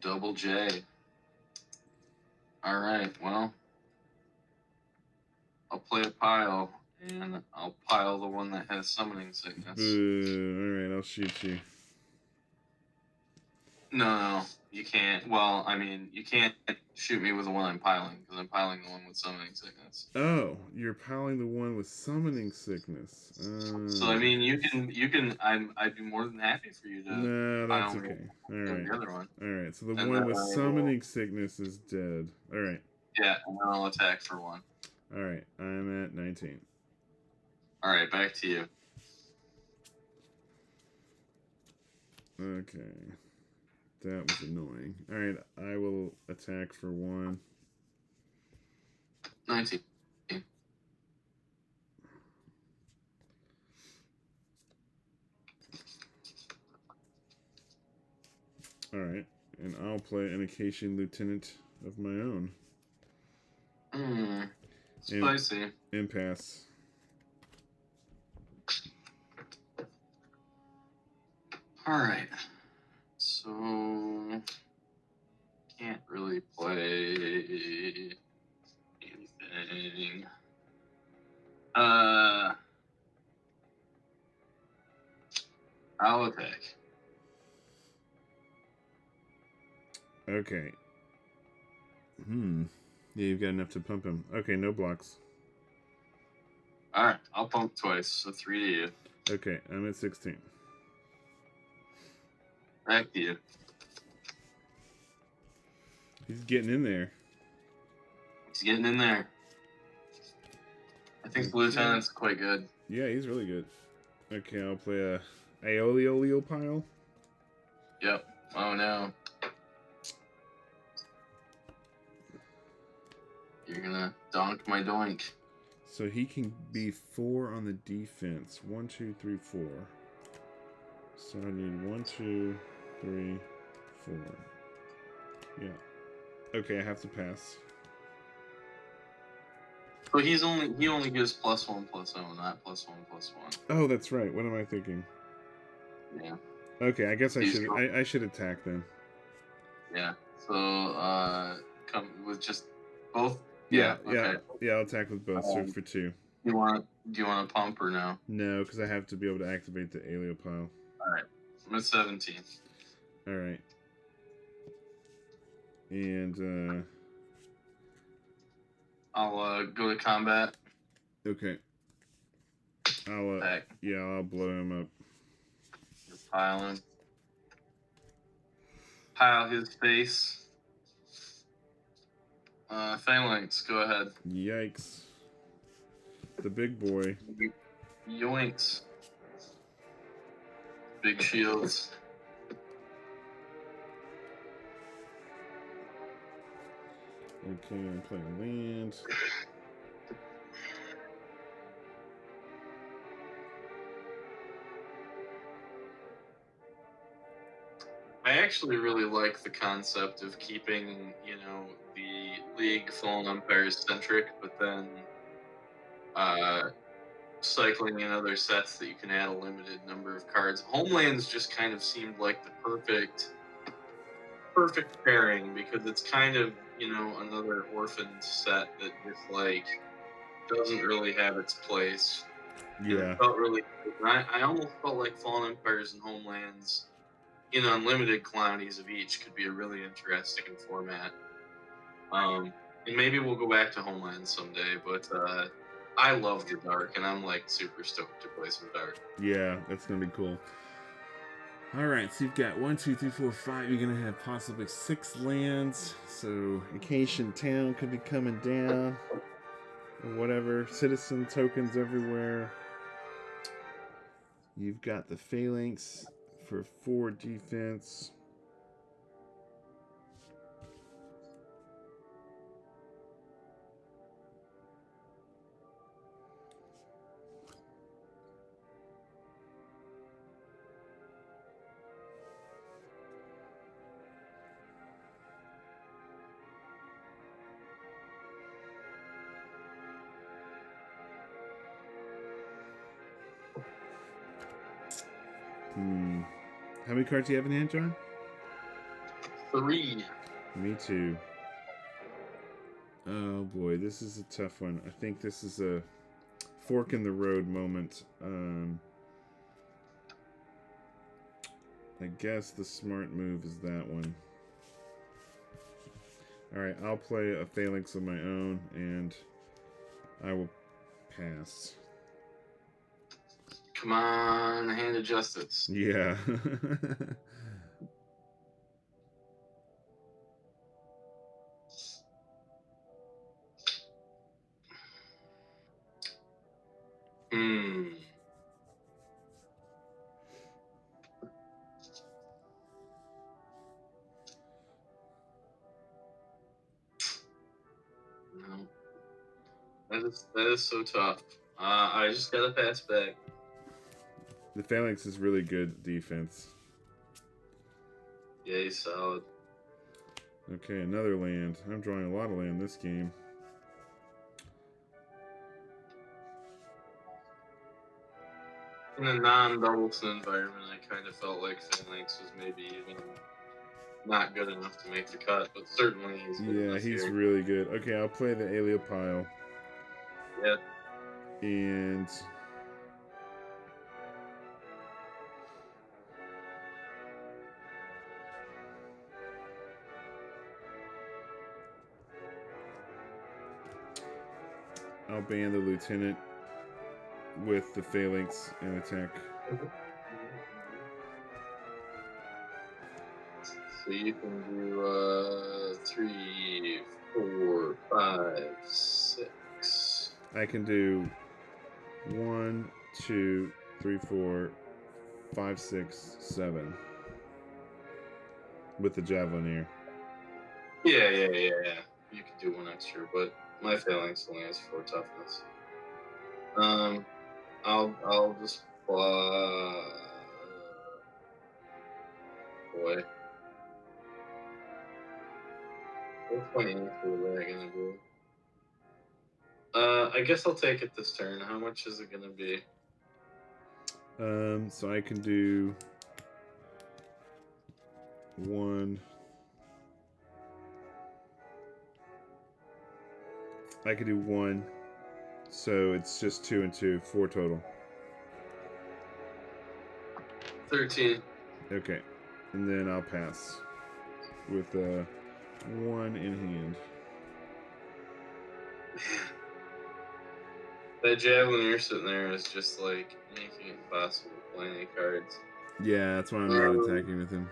Double J. All right. Well, I'll play a pile, and I'll pile the one that has summoning sickness. All right, I'll shoot you. No, you can't. Well, I mean, you can't shoot me with the one I'm piling because I'm piling the one with summoning sickness. Oh, you're piling the one with summoning sickness. So I mean, you can. I'd be more than happy for you to No, that's pile me okay. All with right. the other one. All right. So the And one then with I will- summoning sickness is dead. All right. Yeah, and then I'll attack for 1. All right. I'm at 19. All right, back to you. Okay. That was annoying. All right. I will attack for 1. 19. All right. And I'll play an occasion lieutenant of my own. Spicy. Impasse. All right. So can't really play anything. I'll attack. Okay. Yeah, you've got enough to pump him. Okay, no blocks. All right, I'll pump twice, so 3 to you. Okay, I'm at 16. Back to you. He's getting in there. He's getting in there. I think the lieutenant's quite good. Yeah, he's really good. Okay, I'll play a Aeolio pile. Yep. Oh no. You're gonna donk my doink. So he can be 4 on the defense. 1, 2, 3, 4. So I need 1, 2, 3, 4. Yeah. Okay, I have to pass. So he only gives +1/+0, not +1/+1. Oh, that's right. What am I thinking? Yeah. Okay, I guess He's I should attack then. Yeah. So come with just both. Yeah, Okay. yeah. I'll attack with both. So for 2. Do you want to pump or no? No, because I have to be able to activate the Aelio pile. All right. I'm at 17. All right. And I'll go to combat. okay. I'll Attack. yeah, I'll blow him up. Just pile him. Pile his face. Phalanx, go ahead. Yikes. The big boy. Yoinks. Big shields. Okay, I'm playing land. I actually really like the concept of keeping, the League Fallen Empires centric, but then cycling in other sets that you can add a limited number of cards. Homelands just kind of seemed like the perfect pairing because it's kind of, another orphan set that just doesn't really have its place. Yeah. It felt really good. I almost felt like Fallen Empires and Homelands in unlimited quantities of each could be a really interesting format. And maybe we'll go back to Homelands someday, but I love the dark, and I'm super stoked to play some dark. Yeah, that's gonna be cool. All right, so you've got 1, 2, 3, 4, 5. You're gonna have possibly 6 lands. So Acacian Town could be coming down, or whatever. Citizen tokens everywhere. You've got the Phalanx for 4 defense. How many cards do you have in hand, John? 3. Me too. Oh boy, this is a tough one. I think this is a fork in the road moment. I guess the smart move is that one. Alright, I'll play a phalanx of my own, and I will pass. Come on, Hand of Justice. Yeah. No. That is so tough. I just gotta pass back. The phalanx is really good defense. Yeah, he's solid. Okay, another land. I'm drawing a lot of land this game. In a non-Doubleton environment, I kind of felt like Phalanx was maybe even not good enough to make the cut, but certainly he's good enough He's here. really good. Okay, I'll play the Aleo pile. Yeah. And I'll ban the lieutenant with the phalanx and attack. So you can do 3, 4, 5, 6. I can do 1, 2, 3, 4, 5, 6, 7 with the javelineer. Yeah. You can do 1 extra, but my Phalanx only has 4 toughness. I'll just boy. What's my answer there gonna be? I guess I'll take it this turn. How much is it gonna be? So I can do 1. I can do 1. So it's just 2 and 2, 4 total. 13. Okay, and then I'll pass with 1 in hand. That Javelineer sitting there is just like making it impossible to play any cards. Yeah, that's why I'm not attacking with him.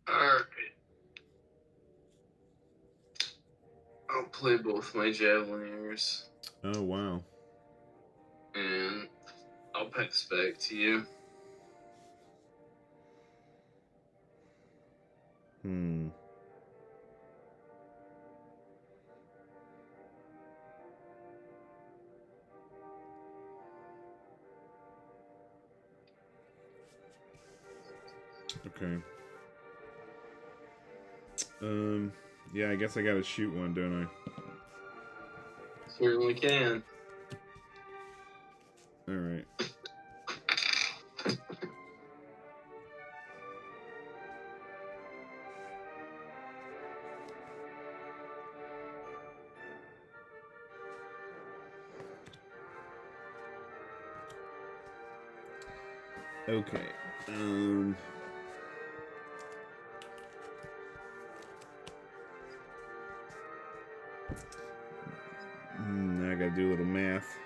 Alright. I'll play both my Javelineers. Oh, wow. And I'll pass back to you. Okay. Yeah, I guess I gotta shoot one, don't I? Certainly can. Alright. Okay. Now I gotta do a little math.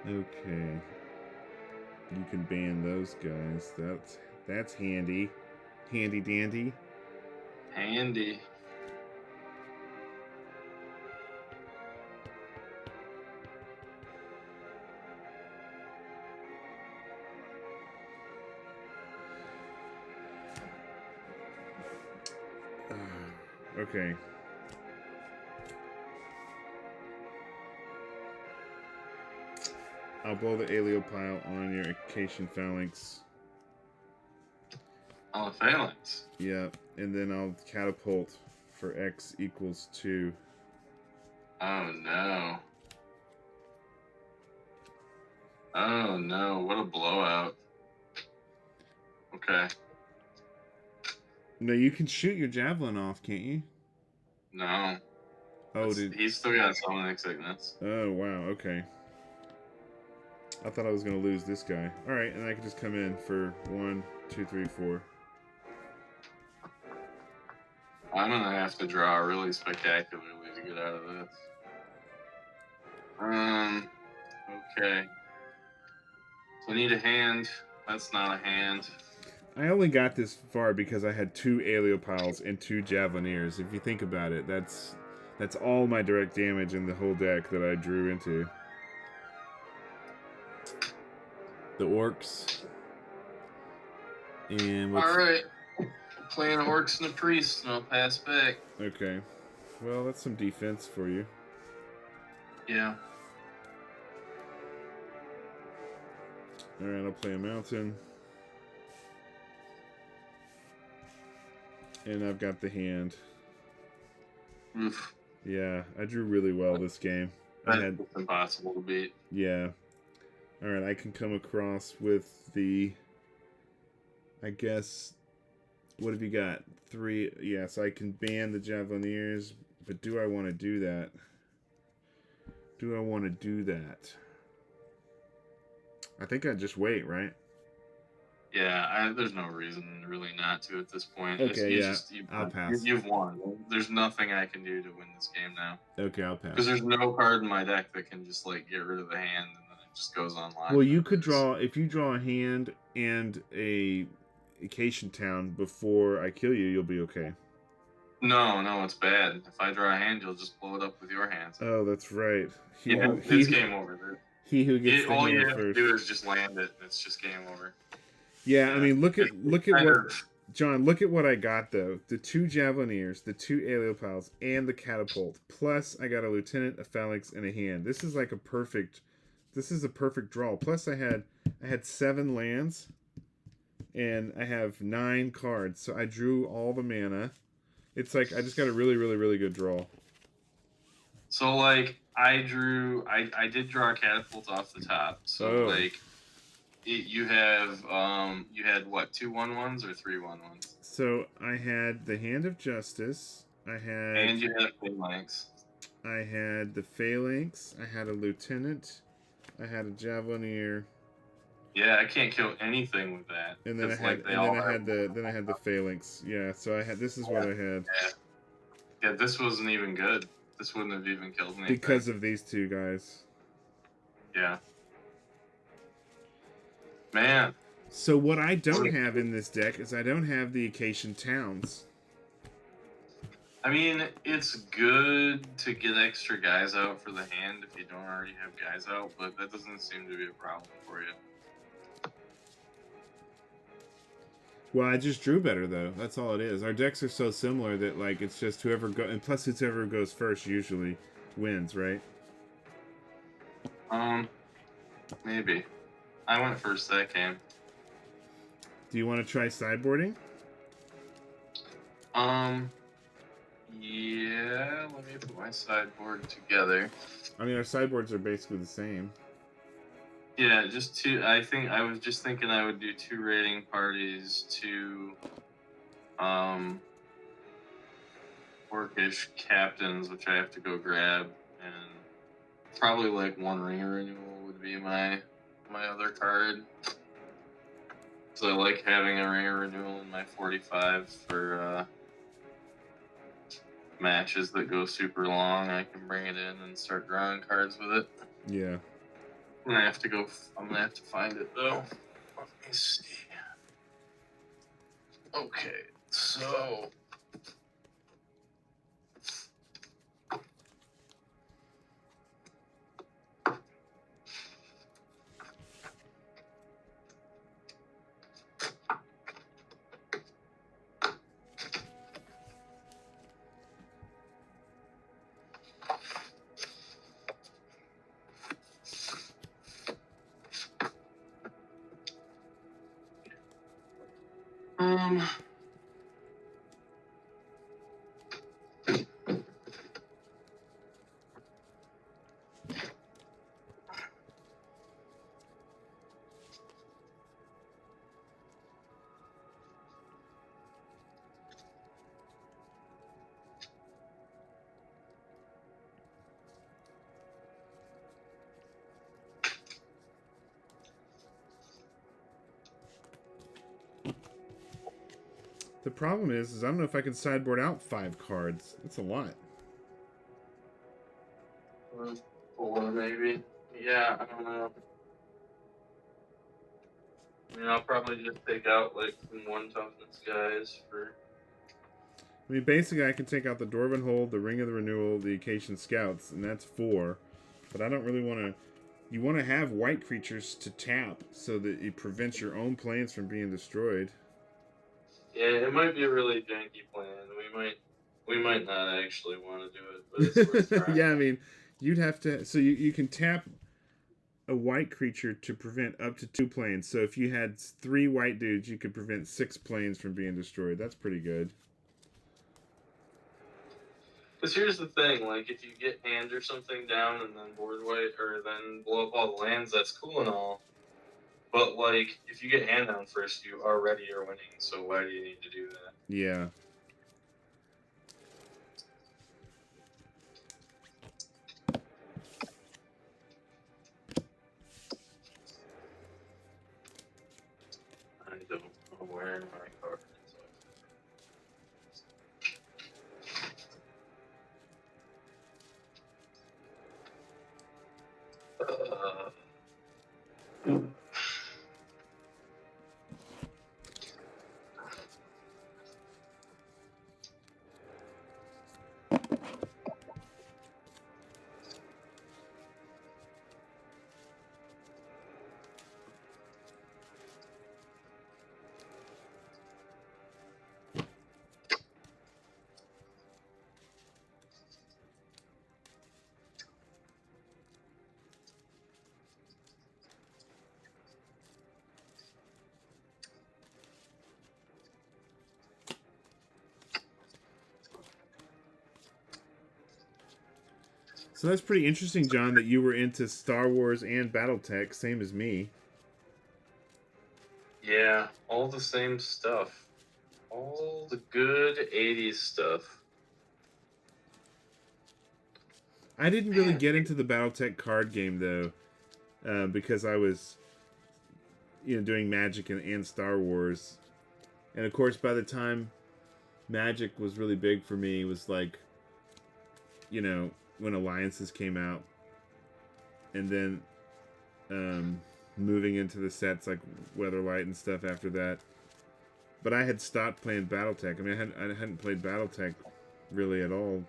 Okay. You can ban those guys. That's handy. Handy dandy. Handy. Okay. I'll blow the alio pile on your Acacian phalanx. On the phalanx. Yeah, and then I'll catapult for X equals 2. Oh no. Oh no, what a blowout. Okay. No, you can shoot your javelin off, can't you? No. Oh, He's still got summoning sickness. Oh, wow, okay. I thought I was going to lose this guy. Alright, and I can just come in for 1, 2, 3, 4. I'm gonna have to draw really spectacularly to get out of this. Okay. So I need a hand. That's not a hand. I only got this far because I had 2 Aliopiles and 2 Javelineers. If you think about it, that's all my direct damage in the whole deck that I drew into. The orcs. And what's... Alright. Playing orcs and a priest, and I'll pass back. Okay. Well, that's some defense for you. Yeah. Alright, I'll play a mountain. And I've got the hand. Oof. Yeah, I drew really well this game. That's impossible to beat. Yeah. Alright, I can come across with the... I guess... What have you got? 3... Yeah, so I can ban the Javelineers. But do I want to do that? Do I want to do that? I think I'd just wait, right? Yeah, there's no reason really not to at this point. Okay, I'll pass. You've won. There's nothing I can do to win this game now. Okay, I'll pass. Because there's no card in my deck that can just, like, get rid of the hand and then it just goes online. Well, you could draw... If you draw a hand and a Acacian town before I kill you, you'll be okay. No, it's bad. If I draw a hand, you'll just blow it up with your hands. Oh, that's right. It's game over. He who gets the all hand you have first. to do is just land it. It's just game over. Yeah, I mean, look at what John. Look at what I got though: the 2 Javelineers, the 2 Aliopiles, and the catapult. Plus, I got a lieutenant, a phalanx, and a hand. This is like a perfect. This is a perfect draw. Plus, I had 7 lands, and I have 9 cards. So I drew all the mana. It's like I just got a really, really, really good draw. So like I did draw a catapult off the top. So like you had what, 2 1/1s or 3 1/1s? So I had the Hand of Justice. And you had a phalanx. I had the phalanx. I had a lieutenant. I had a javelineer. Yeah, I can't kill anything with that. And then I had the phalanx. Yeah, so I had. This is what I had. Yeah, this wasn't even good. This wouldn't have even killed me because of these 2 guys. Yeah. Man. So what I don't have in this deck is I don't have the Acacian towns. I mean, it's good to get extra guys out for the hand if you don't already have guys out, but that doesn't seem to be a problem for you. Well, I just drew better though. That's all it is. Our decks are so similar that like it's just whoever and plus whoever goes first usually wins, right? Maybe. I went first that game. Do you want to try sideboarding? Yeah. Let me put my sideboard together. I mean, our sideboards are basically the same. Yeah, just 2. I think I was just thinking I would do 2 raiding parties, 2 orcish captains, which I have to go grab, and probably like 1 ringer renewal would be my other card. So I like having a ringer renewal in my 45 for matches that go super long. I can bring it in and start drawing cards with it. Yeah. I'm gonna have to find it though. Let me see. Okay, so The problem is I don't know if I can sideboard out 5 cards. That's a lot. 4 maybe. Yeah, I don't know. I mean, I'll probably just take out like some 1 toughness guys for. I mean, basically, I can take out the Dwarven Hold, the Ring of the Renewal, the Acacian Scouts, and that's 4. But I don't really want to. You want to have white creatures to tap so that it prevents your own planes from being destroyed. Yeah, it might be a really janky plan. We might not actually want to do it, but it's worth trying. Yeah, I mean, you'd have to. So you can tap a white creature to prevent up to 2 planes. So if you had 3 white dudes, you could prevent 6 planes from being destroyed. That's pretty good. Because here's the thing, like, if you get hand or something down and then board white, or then blow up all the lands, that's cool and all. But, like, if you get hand down first, you already are winning, so why do you need to do that? Yeah. I don't know where my card is. So that's pretty interesting, John, that you were into Star Wars and BattleTech, same as me. Yeah, all the same stuff. All the good 80s stuff. I didn't really get into the BattleTech card game, though, because I was, doing Magic and Star Wars. And, of course, by the time Magic was really big for me, it was like, when Alliances came out, and then moving into the sets like Weatherlight and stuff after that. But I had stopped playing BattleTech. I mean, I hadn't played BattleTech really at all.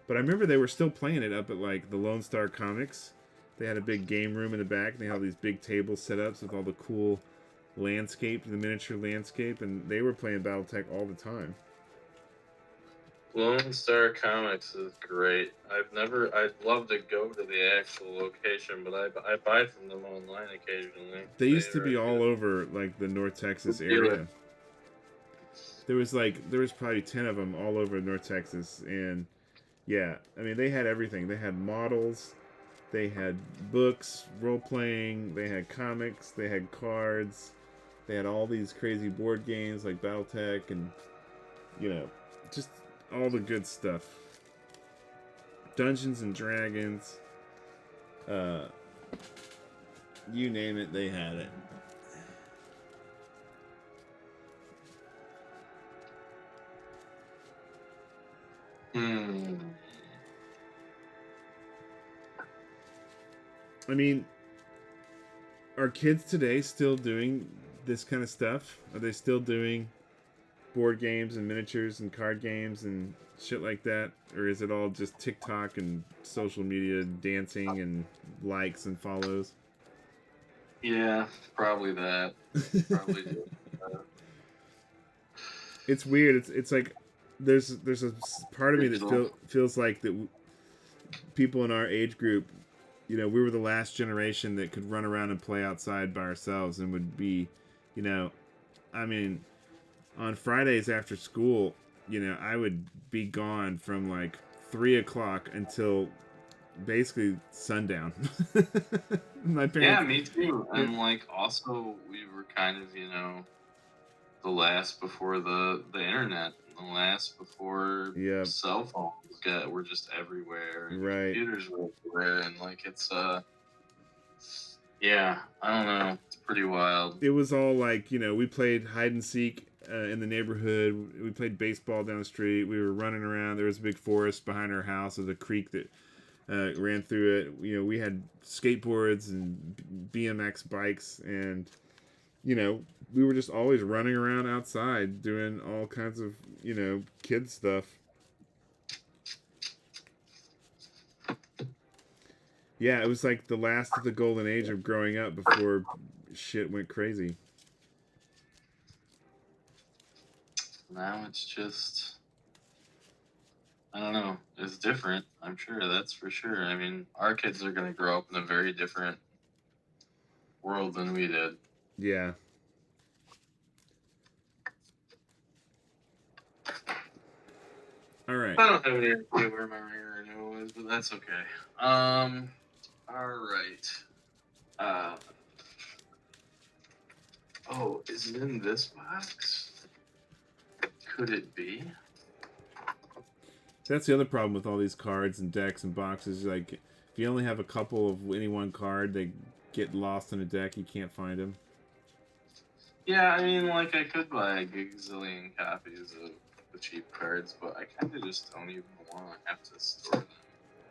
But I remember they were still playing it up at like the Lone Star Comics. They had a big game room in the back. And they had all these big tables set up with all the cool landscape, the miniature landscape, and they were playing BattleTech all the time. Lone Star Comics is great. I'd love to go to the actual location, but I buy from them online occasionally. They used to be all over like the North Texas area. There was probably 10 of them all over North Texas, and yeah, I mean they had everything. They had models, they had books, role playing, they had comics, they had cards, they had all these crazy board games like BattleTech, and just all the good stuff. Dungeons and Dragons, you name it, they had it. I mean, are kids today still doing this kind of stuff? Are they still doing board games and miniatures and card games and shit like that? Or is it all just TikTok and social media dancing and likes and follows? Yeah, probably that. Probably just that. It's weird. It's like there's a part of me that feels like that people in our age group, we were the last generation that could run around and play outside by ourselves and would be, I mean, on Fridays after school, I would be gone from like 3 o'clock until basically sundown. My parents. Yeah, me too. And like also we were kind of, the last before the internet, the last before cell phones were just everywhere. And right. Computers were everywhere, and like it's yeah, I don't know. It's pretty wild. It was all like, we played hide and seek in the neighborhood. We played baseball down the street. We were running around. There was a big forest behind our house. There's a creek that ran through it. You know, we had skateboards and BMX bikes, and you know, we were just always running around outside doing all kinds of, you know, kid stuff. Yeah, it was like the last of the golden age of growing up before shit went crazy. Now it's just, I don't know. It's different. I'm sure, that's for sure. I mean, our kids are going to grow up in a very different world than we did. Yeah. All right. I don't have any idea where my ringer is, but that's okay. All right. Oh, is it in this box? Could it be? That's the other problem with all these cards and decks and boxes. Like, if you only have a couple of any one card, they get lost in a deck. You can't find them. Yeah, I mean, like, I could buy a gazillion copies of the cheap cards, but I kind of just don't even want to have to store them.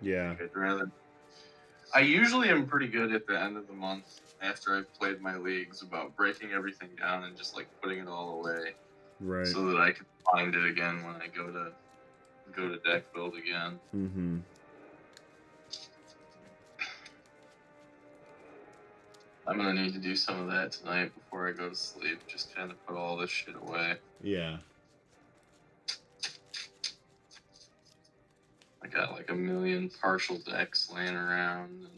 Yeah. Like, I'd rather... I usually am pretty good at the end of the month after I've played my leagues about breaking everything down and just, like, putting it all away. Right. So that I can find it again when I go to deck build again. Mm-hmm. I'm gonna need to do some of that tonight before I go to sleep. Just kind of put all this shit away. Yeah. I got like a million partial decks laying around.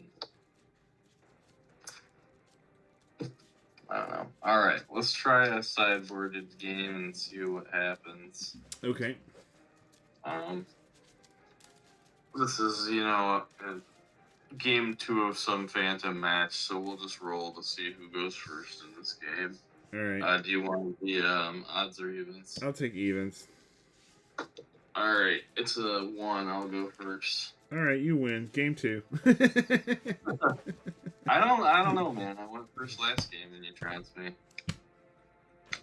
And I don't know. All right, let's try a sideboarded game and see what happens. Okay. This is, you know, game 2 of some phantom match, so we'll just roll to see who goes first in this game. All right. Do you want the odds or evens? I'll take evens. All right, it's a 1. I'll go first. All right, you win. Game 2. I don't know, man. I went first last game and you trounced me.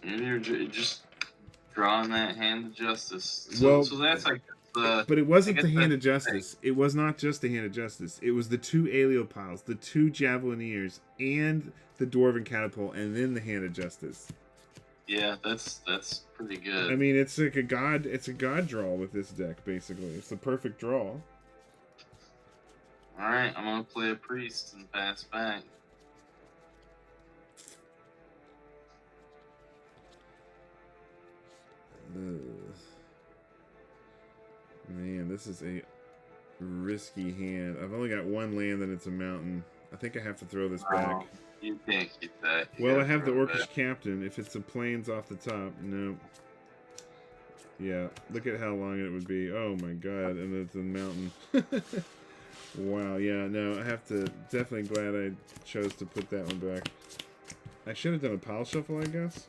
Maybe you're just drawing that hand of justice. So that's like the. But it wasn't the hand of justice. It was not just the hand of justice. It was the 2 Aeliopiles, the 2 Javelineers, and the Dwarven Catapult, and then the hand of justice. Yeah, that's pretty good. I mean, it's like a god draw with this deck, basically. It's the perfect draw. Alright, I'm gonna play a priest and pass back. Man, this is a risky hand. I've only got 1 land and it's a mountain. I think I have to throw this back. You can't keep that. Well, I have the Orcish Captain. If it's a plains off the top, no. Yeah, look at how long it would be. Oh my god, and it's a mountain. Wow, yeah, no, I have to. Definitely glad I chose to put that one back. I should have done a pile shuffle, I guess.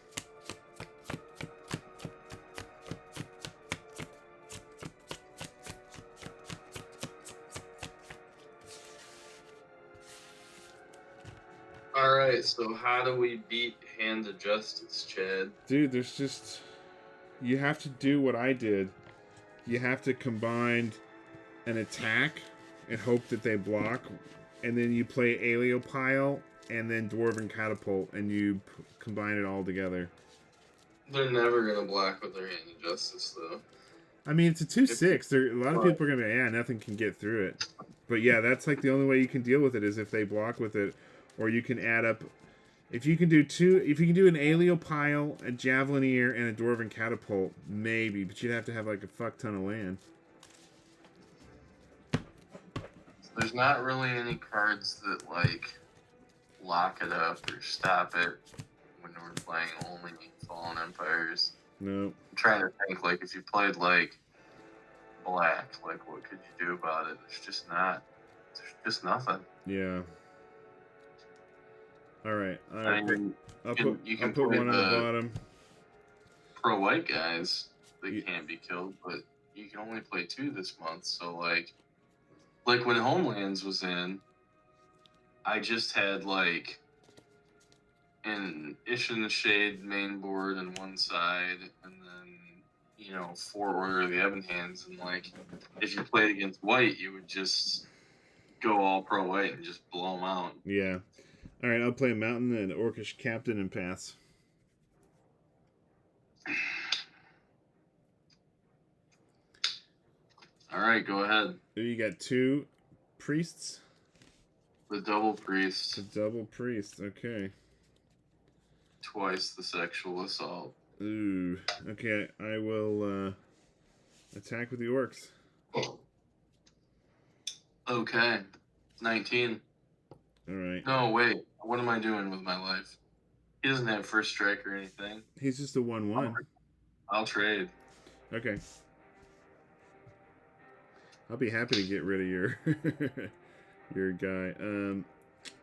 Alright, so how do we beat Hand of Justice, Chad? Dude, there's just... You have to do what I did. You have to combine an attack and hope that they block, and then you play Aeliopile and then Dwarven Catapult, and you combine it all together. They're never gonna block with their Hand of Justice, though. I mean, it's a 2/6. A lot of people are gonna be, yeah, nothing can get through it. But yeah, that's like the only way you can deal with it is if they block with it, or you can add up. If you can do an Aeliopile, a Javelineer, and a Dwarven Catapult, maybe, but you'd have to have like a fuck ton of land. There's not really any cards that, like, lock it up or stop it when we're playing only Fallen Empires. No. I'm trying to think, like, if you played, like, black, like, what could you do about it? There's just nothing. Yeah. Alright. I mean, I'll put one on the bottom. Pro white guys, they can't be killed, but you can only play 2 this month, so, like when Homelands was in, I just had, like, an Ish in the Shade main board on one side, and then, you know, 4 Order of the Ebon Hands. And, like, if you played against white, you would just go all pro white and just blow them out. Yeah. All right, I'll play a Mountain and Orcish Captain and pass. All right, go ahead. You got 2 priests? The double priest. The double priest, okay. Twice the sexual assault. Ooh, okay, I will attack with the orcs. Okay, 19. All right. No, wait. What am I doing with my life? He doesn't have first strike or anything. He's just a 1/1. I'll trade. Okay. I'll be happy to get rid of your your guy.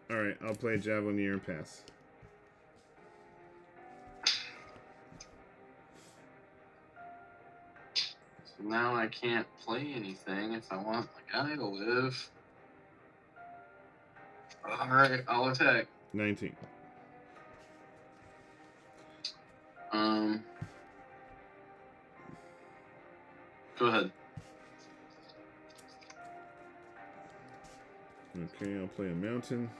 All right, I'll play Javelineer and pass. So now I can't play anything if I want my guy to live. All right, I'll attack. 19. Go ahead. Okay, I'll play a mountain.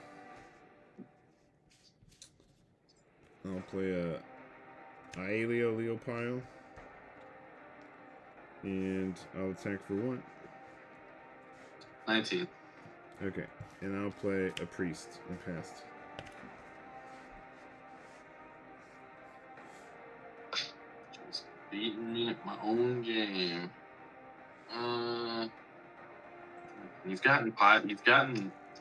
I'll play a Aelio Leopile. And I'll attack for 1. 19. Okay, and I'll play a priest and passed. Just beating me at my own game.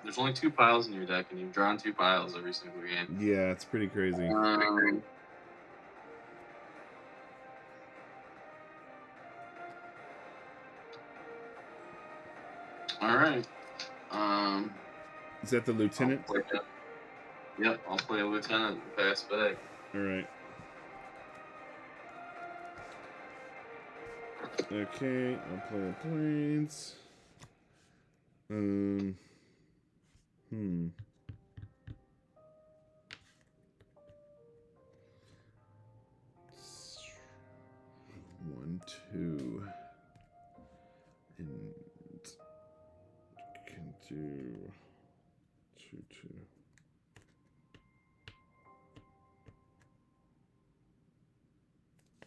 There's only 2 piles in your deck, and you've drawn 2 piles every single game. Yeah, it's pretty crazy. All right. Is that the lieutenant? Yep, I'll play a lieutenant and pass back. All right. Okay, I'll play a plains. One, 2, and can do 2, 2.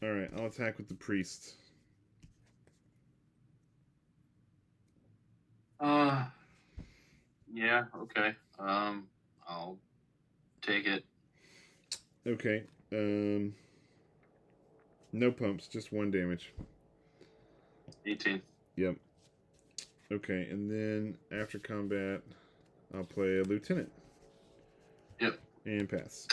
All right, I'll attack with the priest. Yeah, okay. I'll take it. Okay. No pumps, just 1 damage. 18. Yep. Okay, and then after combat, I'll play a lieutenant. Yep. And pass.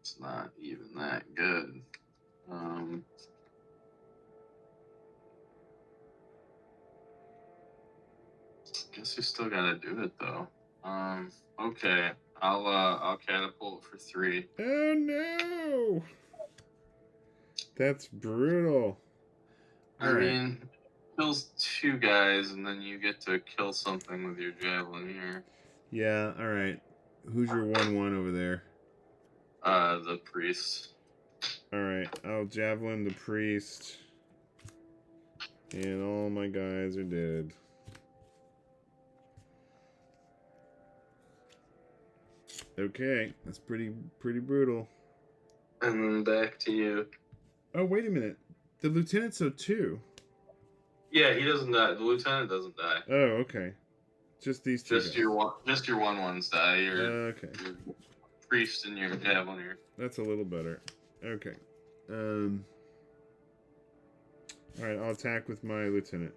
It's not even that good. Guess you still gotta do it though. Okay. I'll catapult for 3. Oh no! That's brutal. I mean, kills 2 guys, and then you get to kill something with your javelin here. Yeah, alright. Who's your 1/1 over there? The priest. Alright, I'll javelin the priest. And all my guys are dead. Okay, that's pretty brutal. And then back to you. Oh, wait a minute. The lieutenant's a 2. Yeah, he doesn't die. The lieutenant doesn't die. Oh, okay. Just these 2 Just guys. your 1/1s die. Your priest and your javelineer. That's a little better. Okay. Alright, I'll attack with my lieutenant.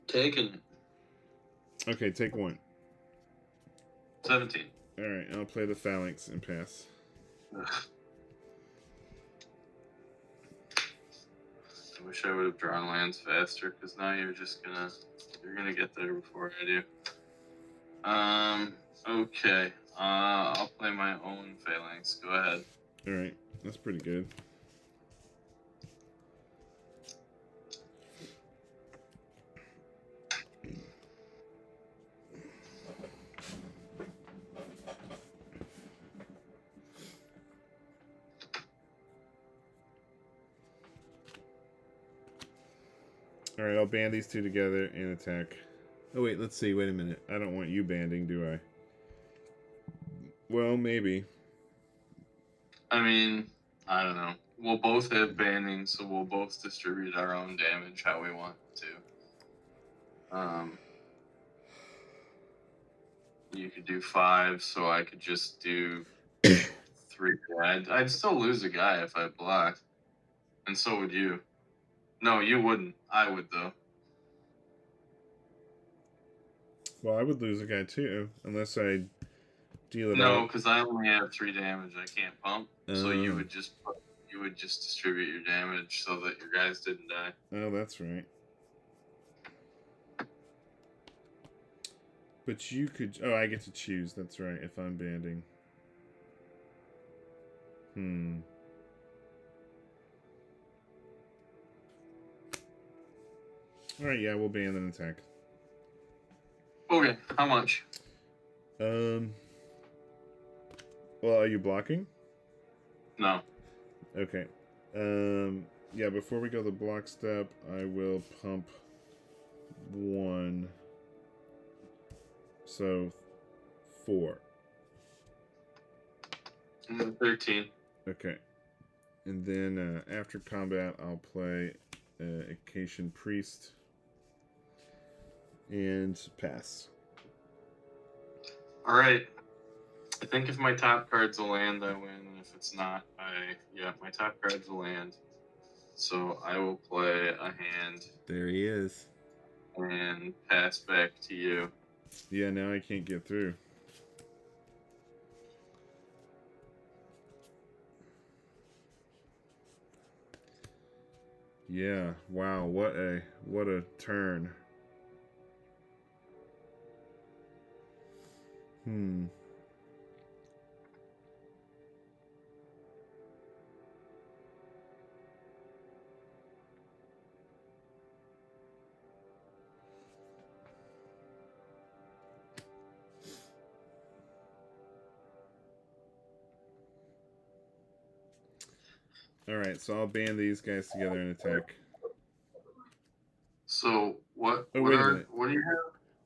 Taken. Okay, take 1. 17. Alright, I'll play the phalanx and pass. Ugh. I wish I would have drawn lands faster, because now you're gonna get there before I do. Okay. I'll play my own phalanx. Go ahead. All right, that's pretty good. All right, I'll band these two together and attack. Oh wait, let's see. Wait a minute. I don't want you banding, do I? Well, maybe. I mean, I don't know. We'll both have banding, so we'll both distribute our own damage how we want to. You could do 5, so I could just do 3. I'd still lose a guy if I blocked, and so would you. No, you wouldn't. I would, though. Well, I would lose a guy too, unless I deal it No, out. because I only have 3 damage. I can't pump, so you would just distribute your damage so that your guys didn't die. Oh, that's right. But you could... Oh, I get to choose. That's right, if I'm banding. Alright, yeah, we'll band and attack. Okay, how much? Well, are you blocking? No. Okay. Yeah, before we go the block step, I will pump 1. So, 4. 13. Okay. And then, after combat, I'll play Acacian Priest. And pass. Alright. I think if my top cards will land, I win. And if it's not, my top cards will land. So I will play a hand. There he is. And pass back to you. Yeah, now I can't get through. Yeah, wow, what a turn. Alright, so I'll band these guys together and attack. So what? Oh, what wait a minute. What do you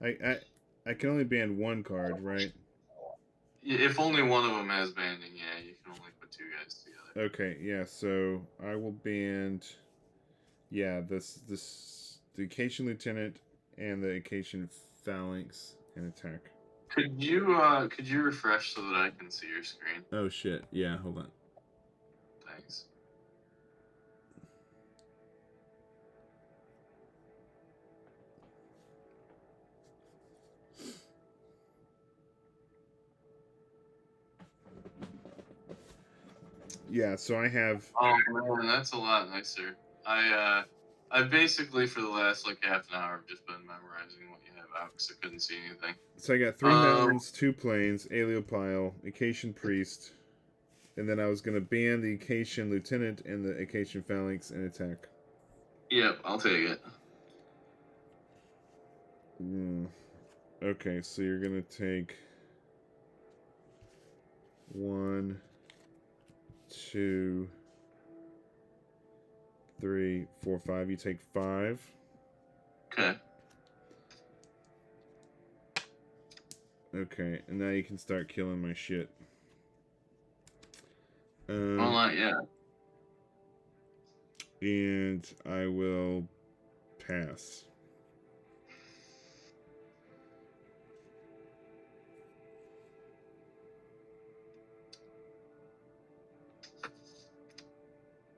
have? I can only band 1 card, right? If only one of them has banding, yeah, you can only put 2 guys together. Okay, yeah, so I will band, yeah, the Acacian Lieutenant and the Acacian Phalanx and attack. Could you refresh so that I can see your screen? Oh shit, yeah, hold on. Thanks. Yeah, so I have... Oh man, that's a lot nicer. I basically for the last like half an hour have just been memorizing what you have out because I couldn't see anything. So I got 3 mountains, 2 plains, Aeleopile, Acacian Priest, and then I was going to ban the Acacian Lieutenant and the Acacian Phalanx and attack. Yep, I'll take it. Okay, so you're going to take 1, 2, 3, 4, 5. You take 5. Okay. Okay, and now you can start killing my shit. Well, not yet. And I will pass.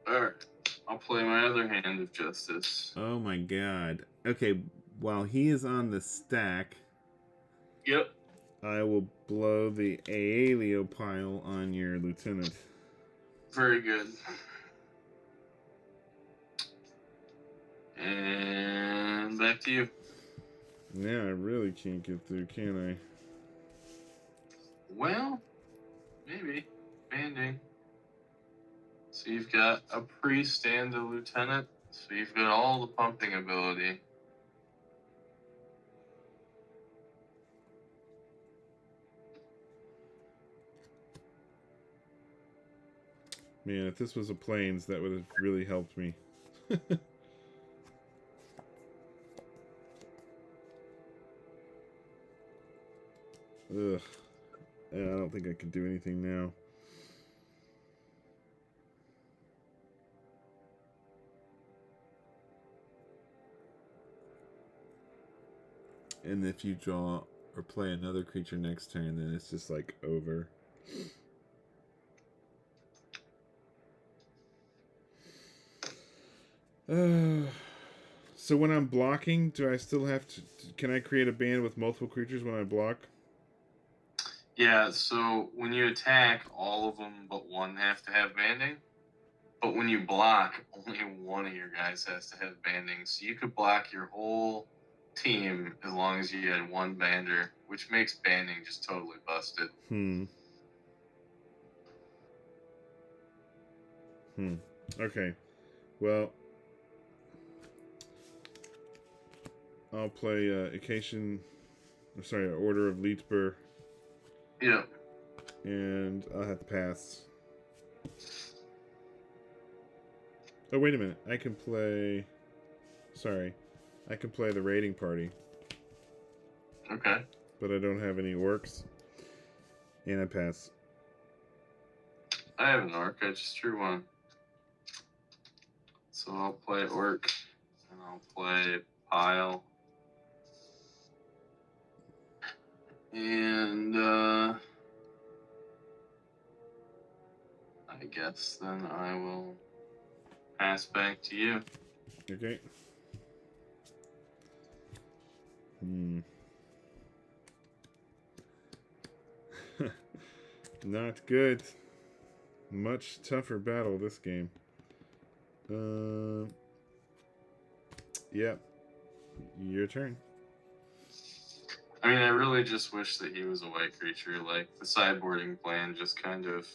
Alright. I'll play my other hand of justice. Oh my god. Okay, while he is on the stack... Yep. I will blow the Aeleopile on your lieutenant. Very good. And back to you. Now I really can't get through, can I? Well, maybe. Banding. So you've got a priest and a lieutenant. So you've got all the pumping ability. Man, if this was a plains, that would have really helped me. Ugh. I don't think I can do anything now. And if you draw or play another creature next turn, then it's just like over. So when I'm blocking, do I still have to... Can I create a band with multiple creatures when I block? Yeah, so when you attack, all of them but one have to have banding. But when you block, only one of your guys has to have banding. So you could block your whole team as long as you had one bander, which makes banding just totally busted. Okay. Well, I'll play Order of Leechburg. Yeah. And I'll have to pass. Oh, wait a minute. I can play... Sorry. I can play the raiding party. Okay. But I don't have any orcs. And I pass. I have an orc. I just drew one. So I'll play orc. And I'll play pile. And, I guess then I will pass back to you. Okay. Not good. Much tougher battle this game. Yep. Your turn. I mean, I really just wish that he was a white creature. Like, the sideboarding plan just kind of...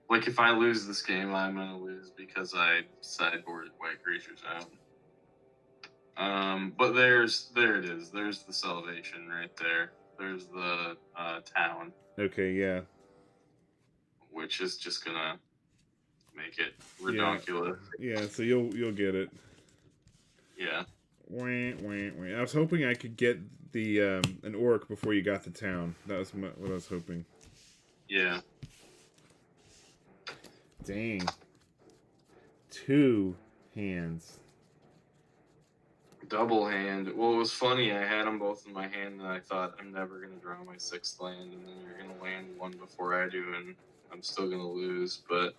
Like, if I lose this game, I'm going to lose because I sideboarded white creatures out. But there it is. There's the salvation right there. There's the town. Okay, yeah. Which is just going to make it ridiculous. Yeah, so you'll get it. Yeah. Wah, wah, wah. I was hoping I could get the an orc before you got the town. That was what I was hoping. Yeah. Dang. 2 hands. Double hand. Well, it was funny. I had them both in my hand, and I thought, I'm never going to draw my 6th land, and then you're going to land one before I do, and I'm still going to lose, but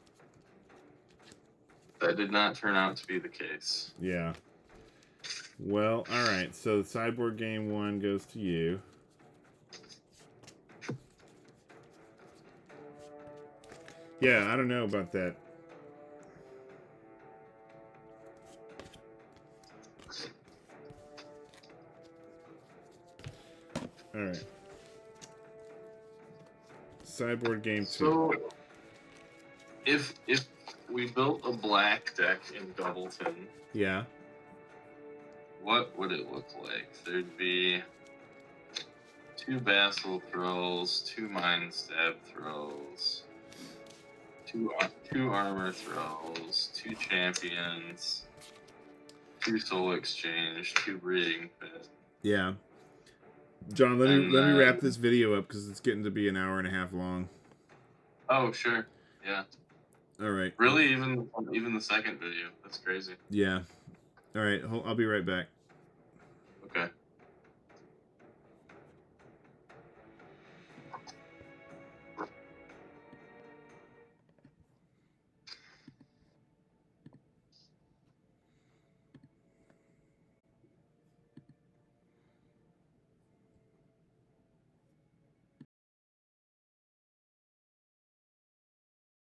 that did not turn out to be the case. Yeah. Well, alright. So, sideboard game 1 goes to you. Yeah, I don't know about that. Alright. Sideboard game 2. So, if we built a black deck in Doubleton, Yeah. what would it look like? There'd be 2 Vassal Throws, 2 Mind Stab Throws, 2 Armor Throws, 2 Champions, 2 Soul Exchange, 2 Breeding Pit. Yeah. John, let me wrap this video up because it's getting to be an hour and a half long. Oh, sure. Yeah. All right. Really, even the second video. That's crazy. Yeah. All right. I'll be right back.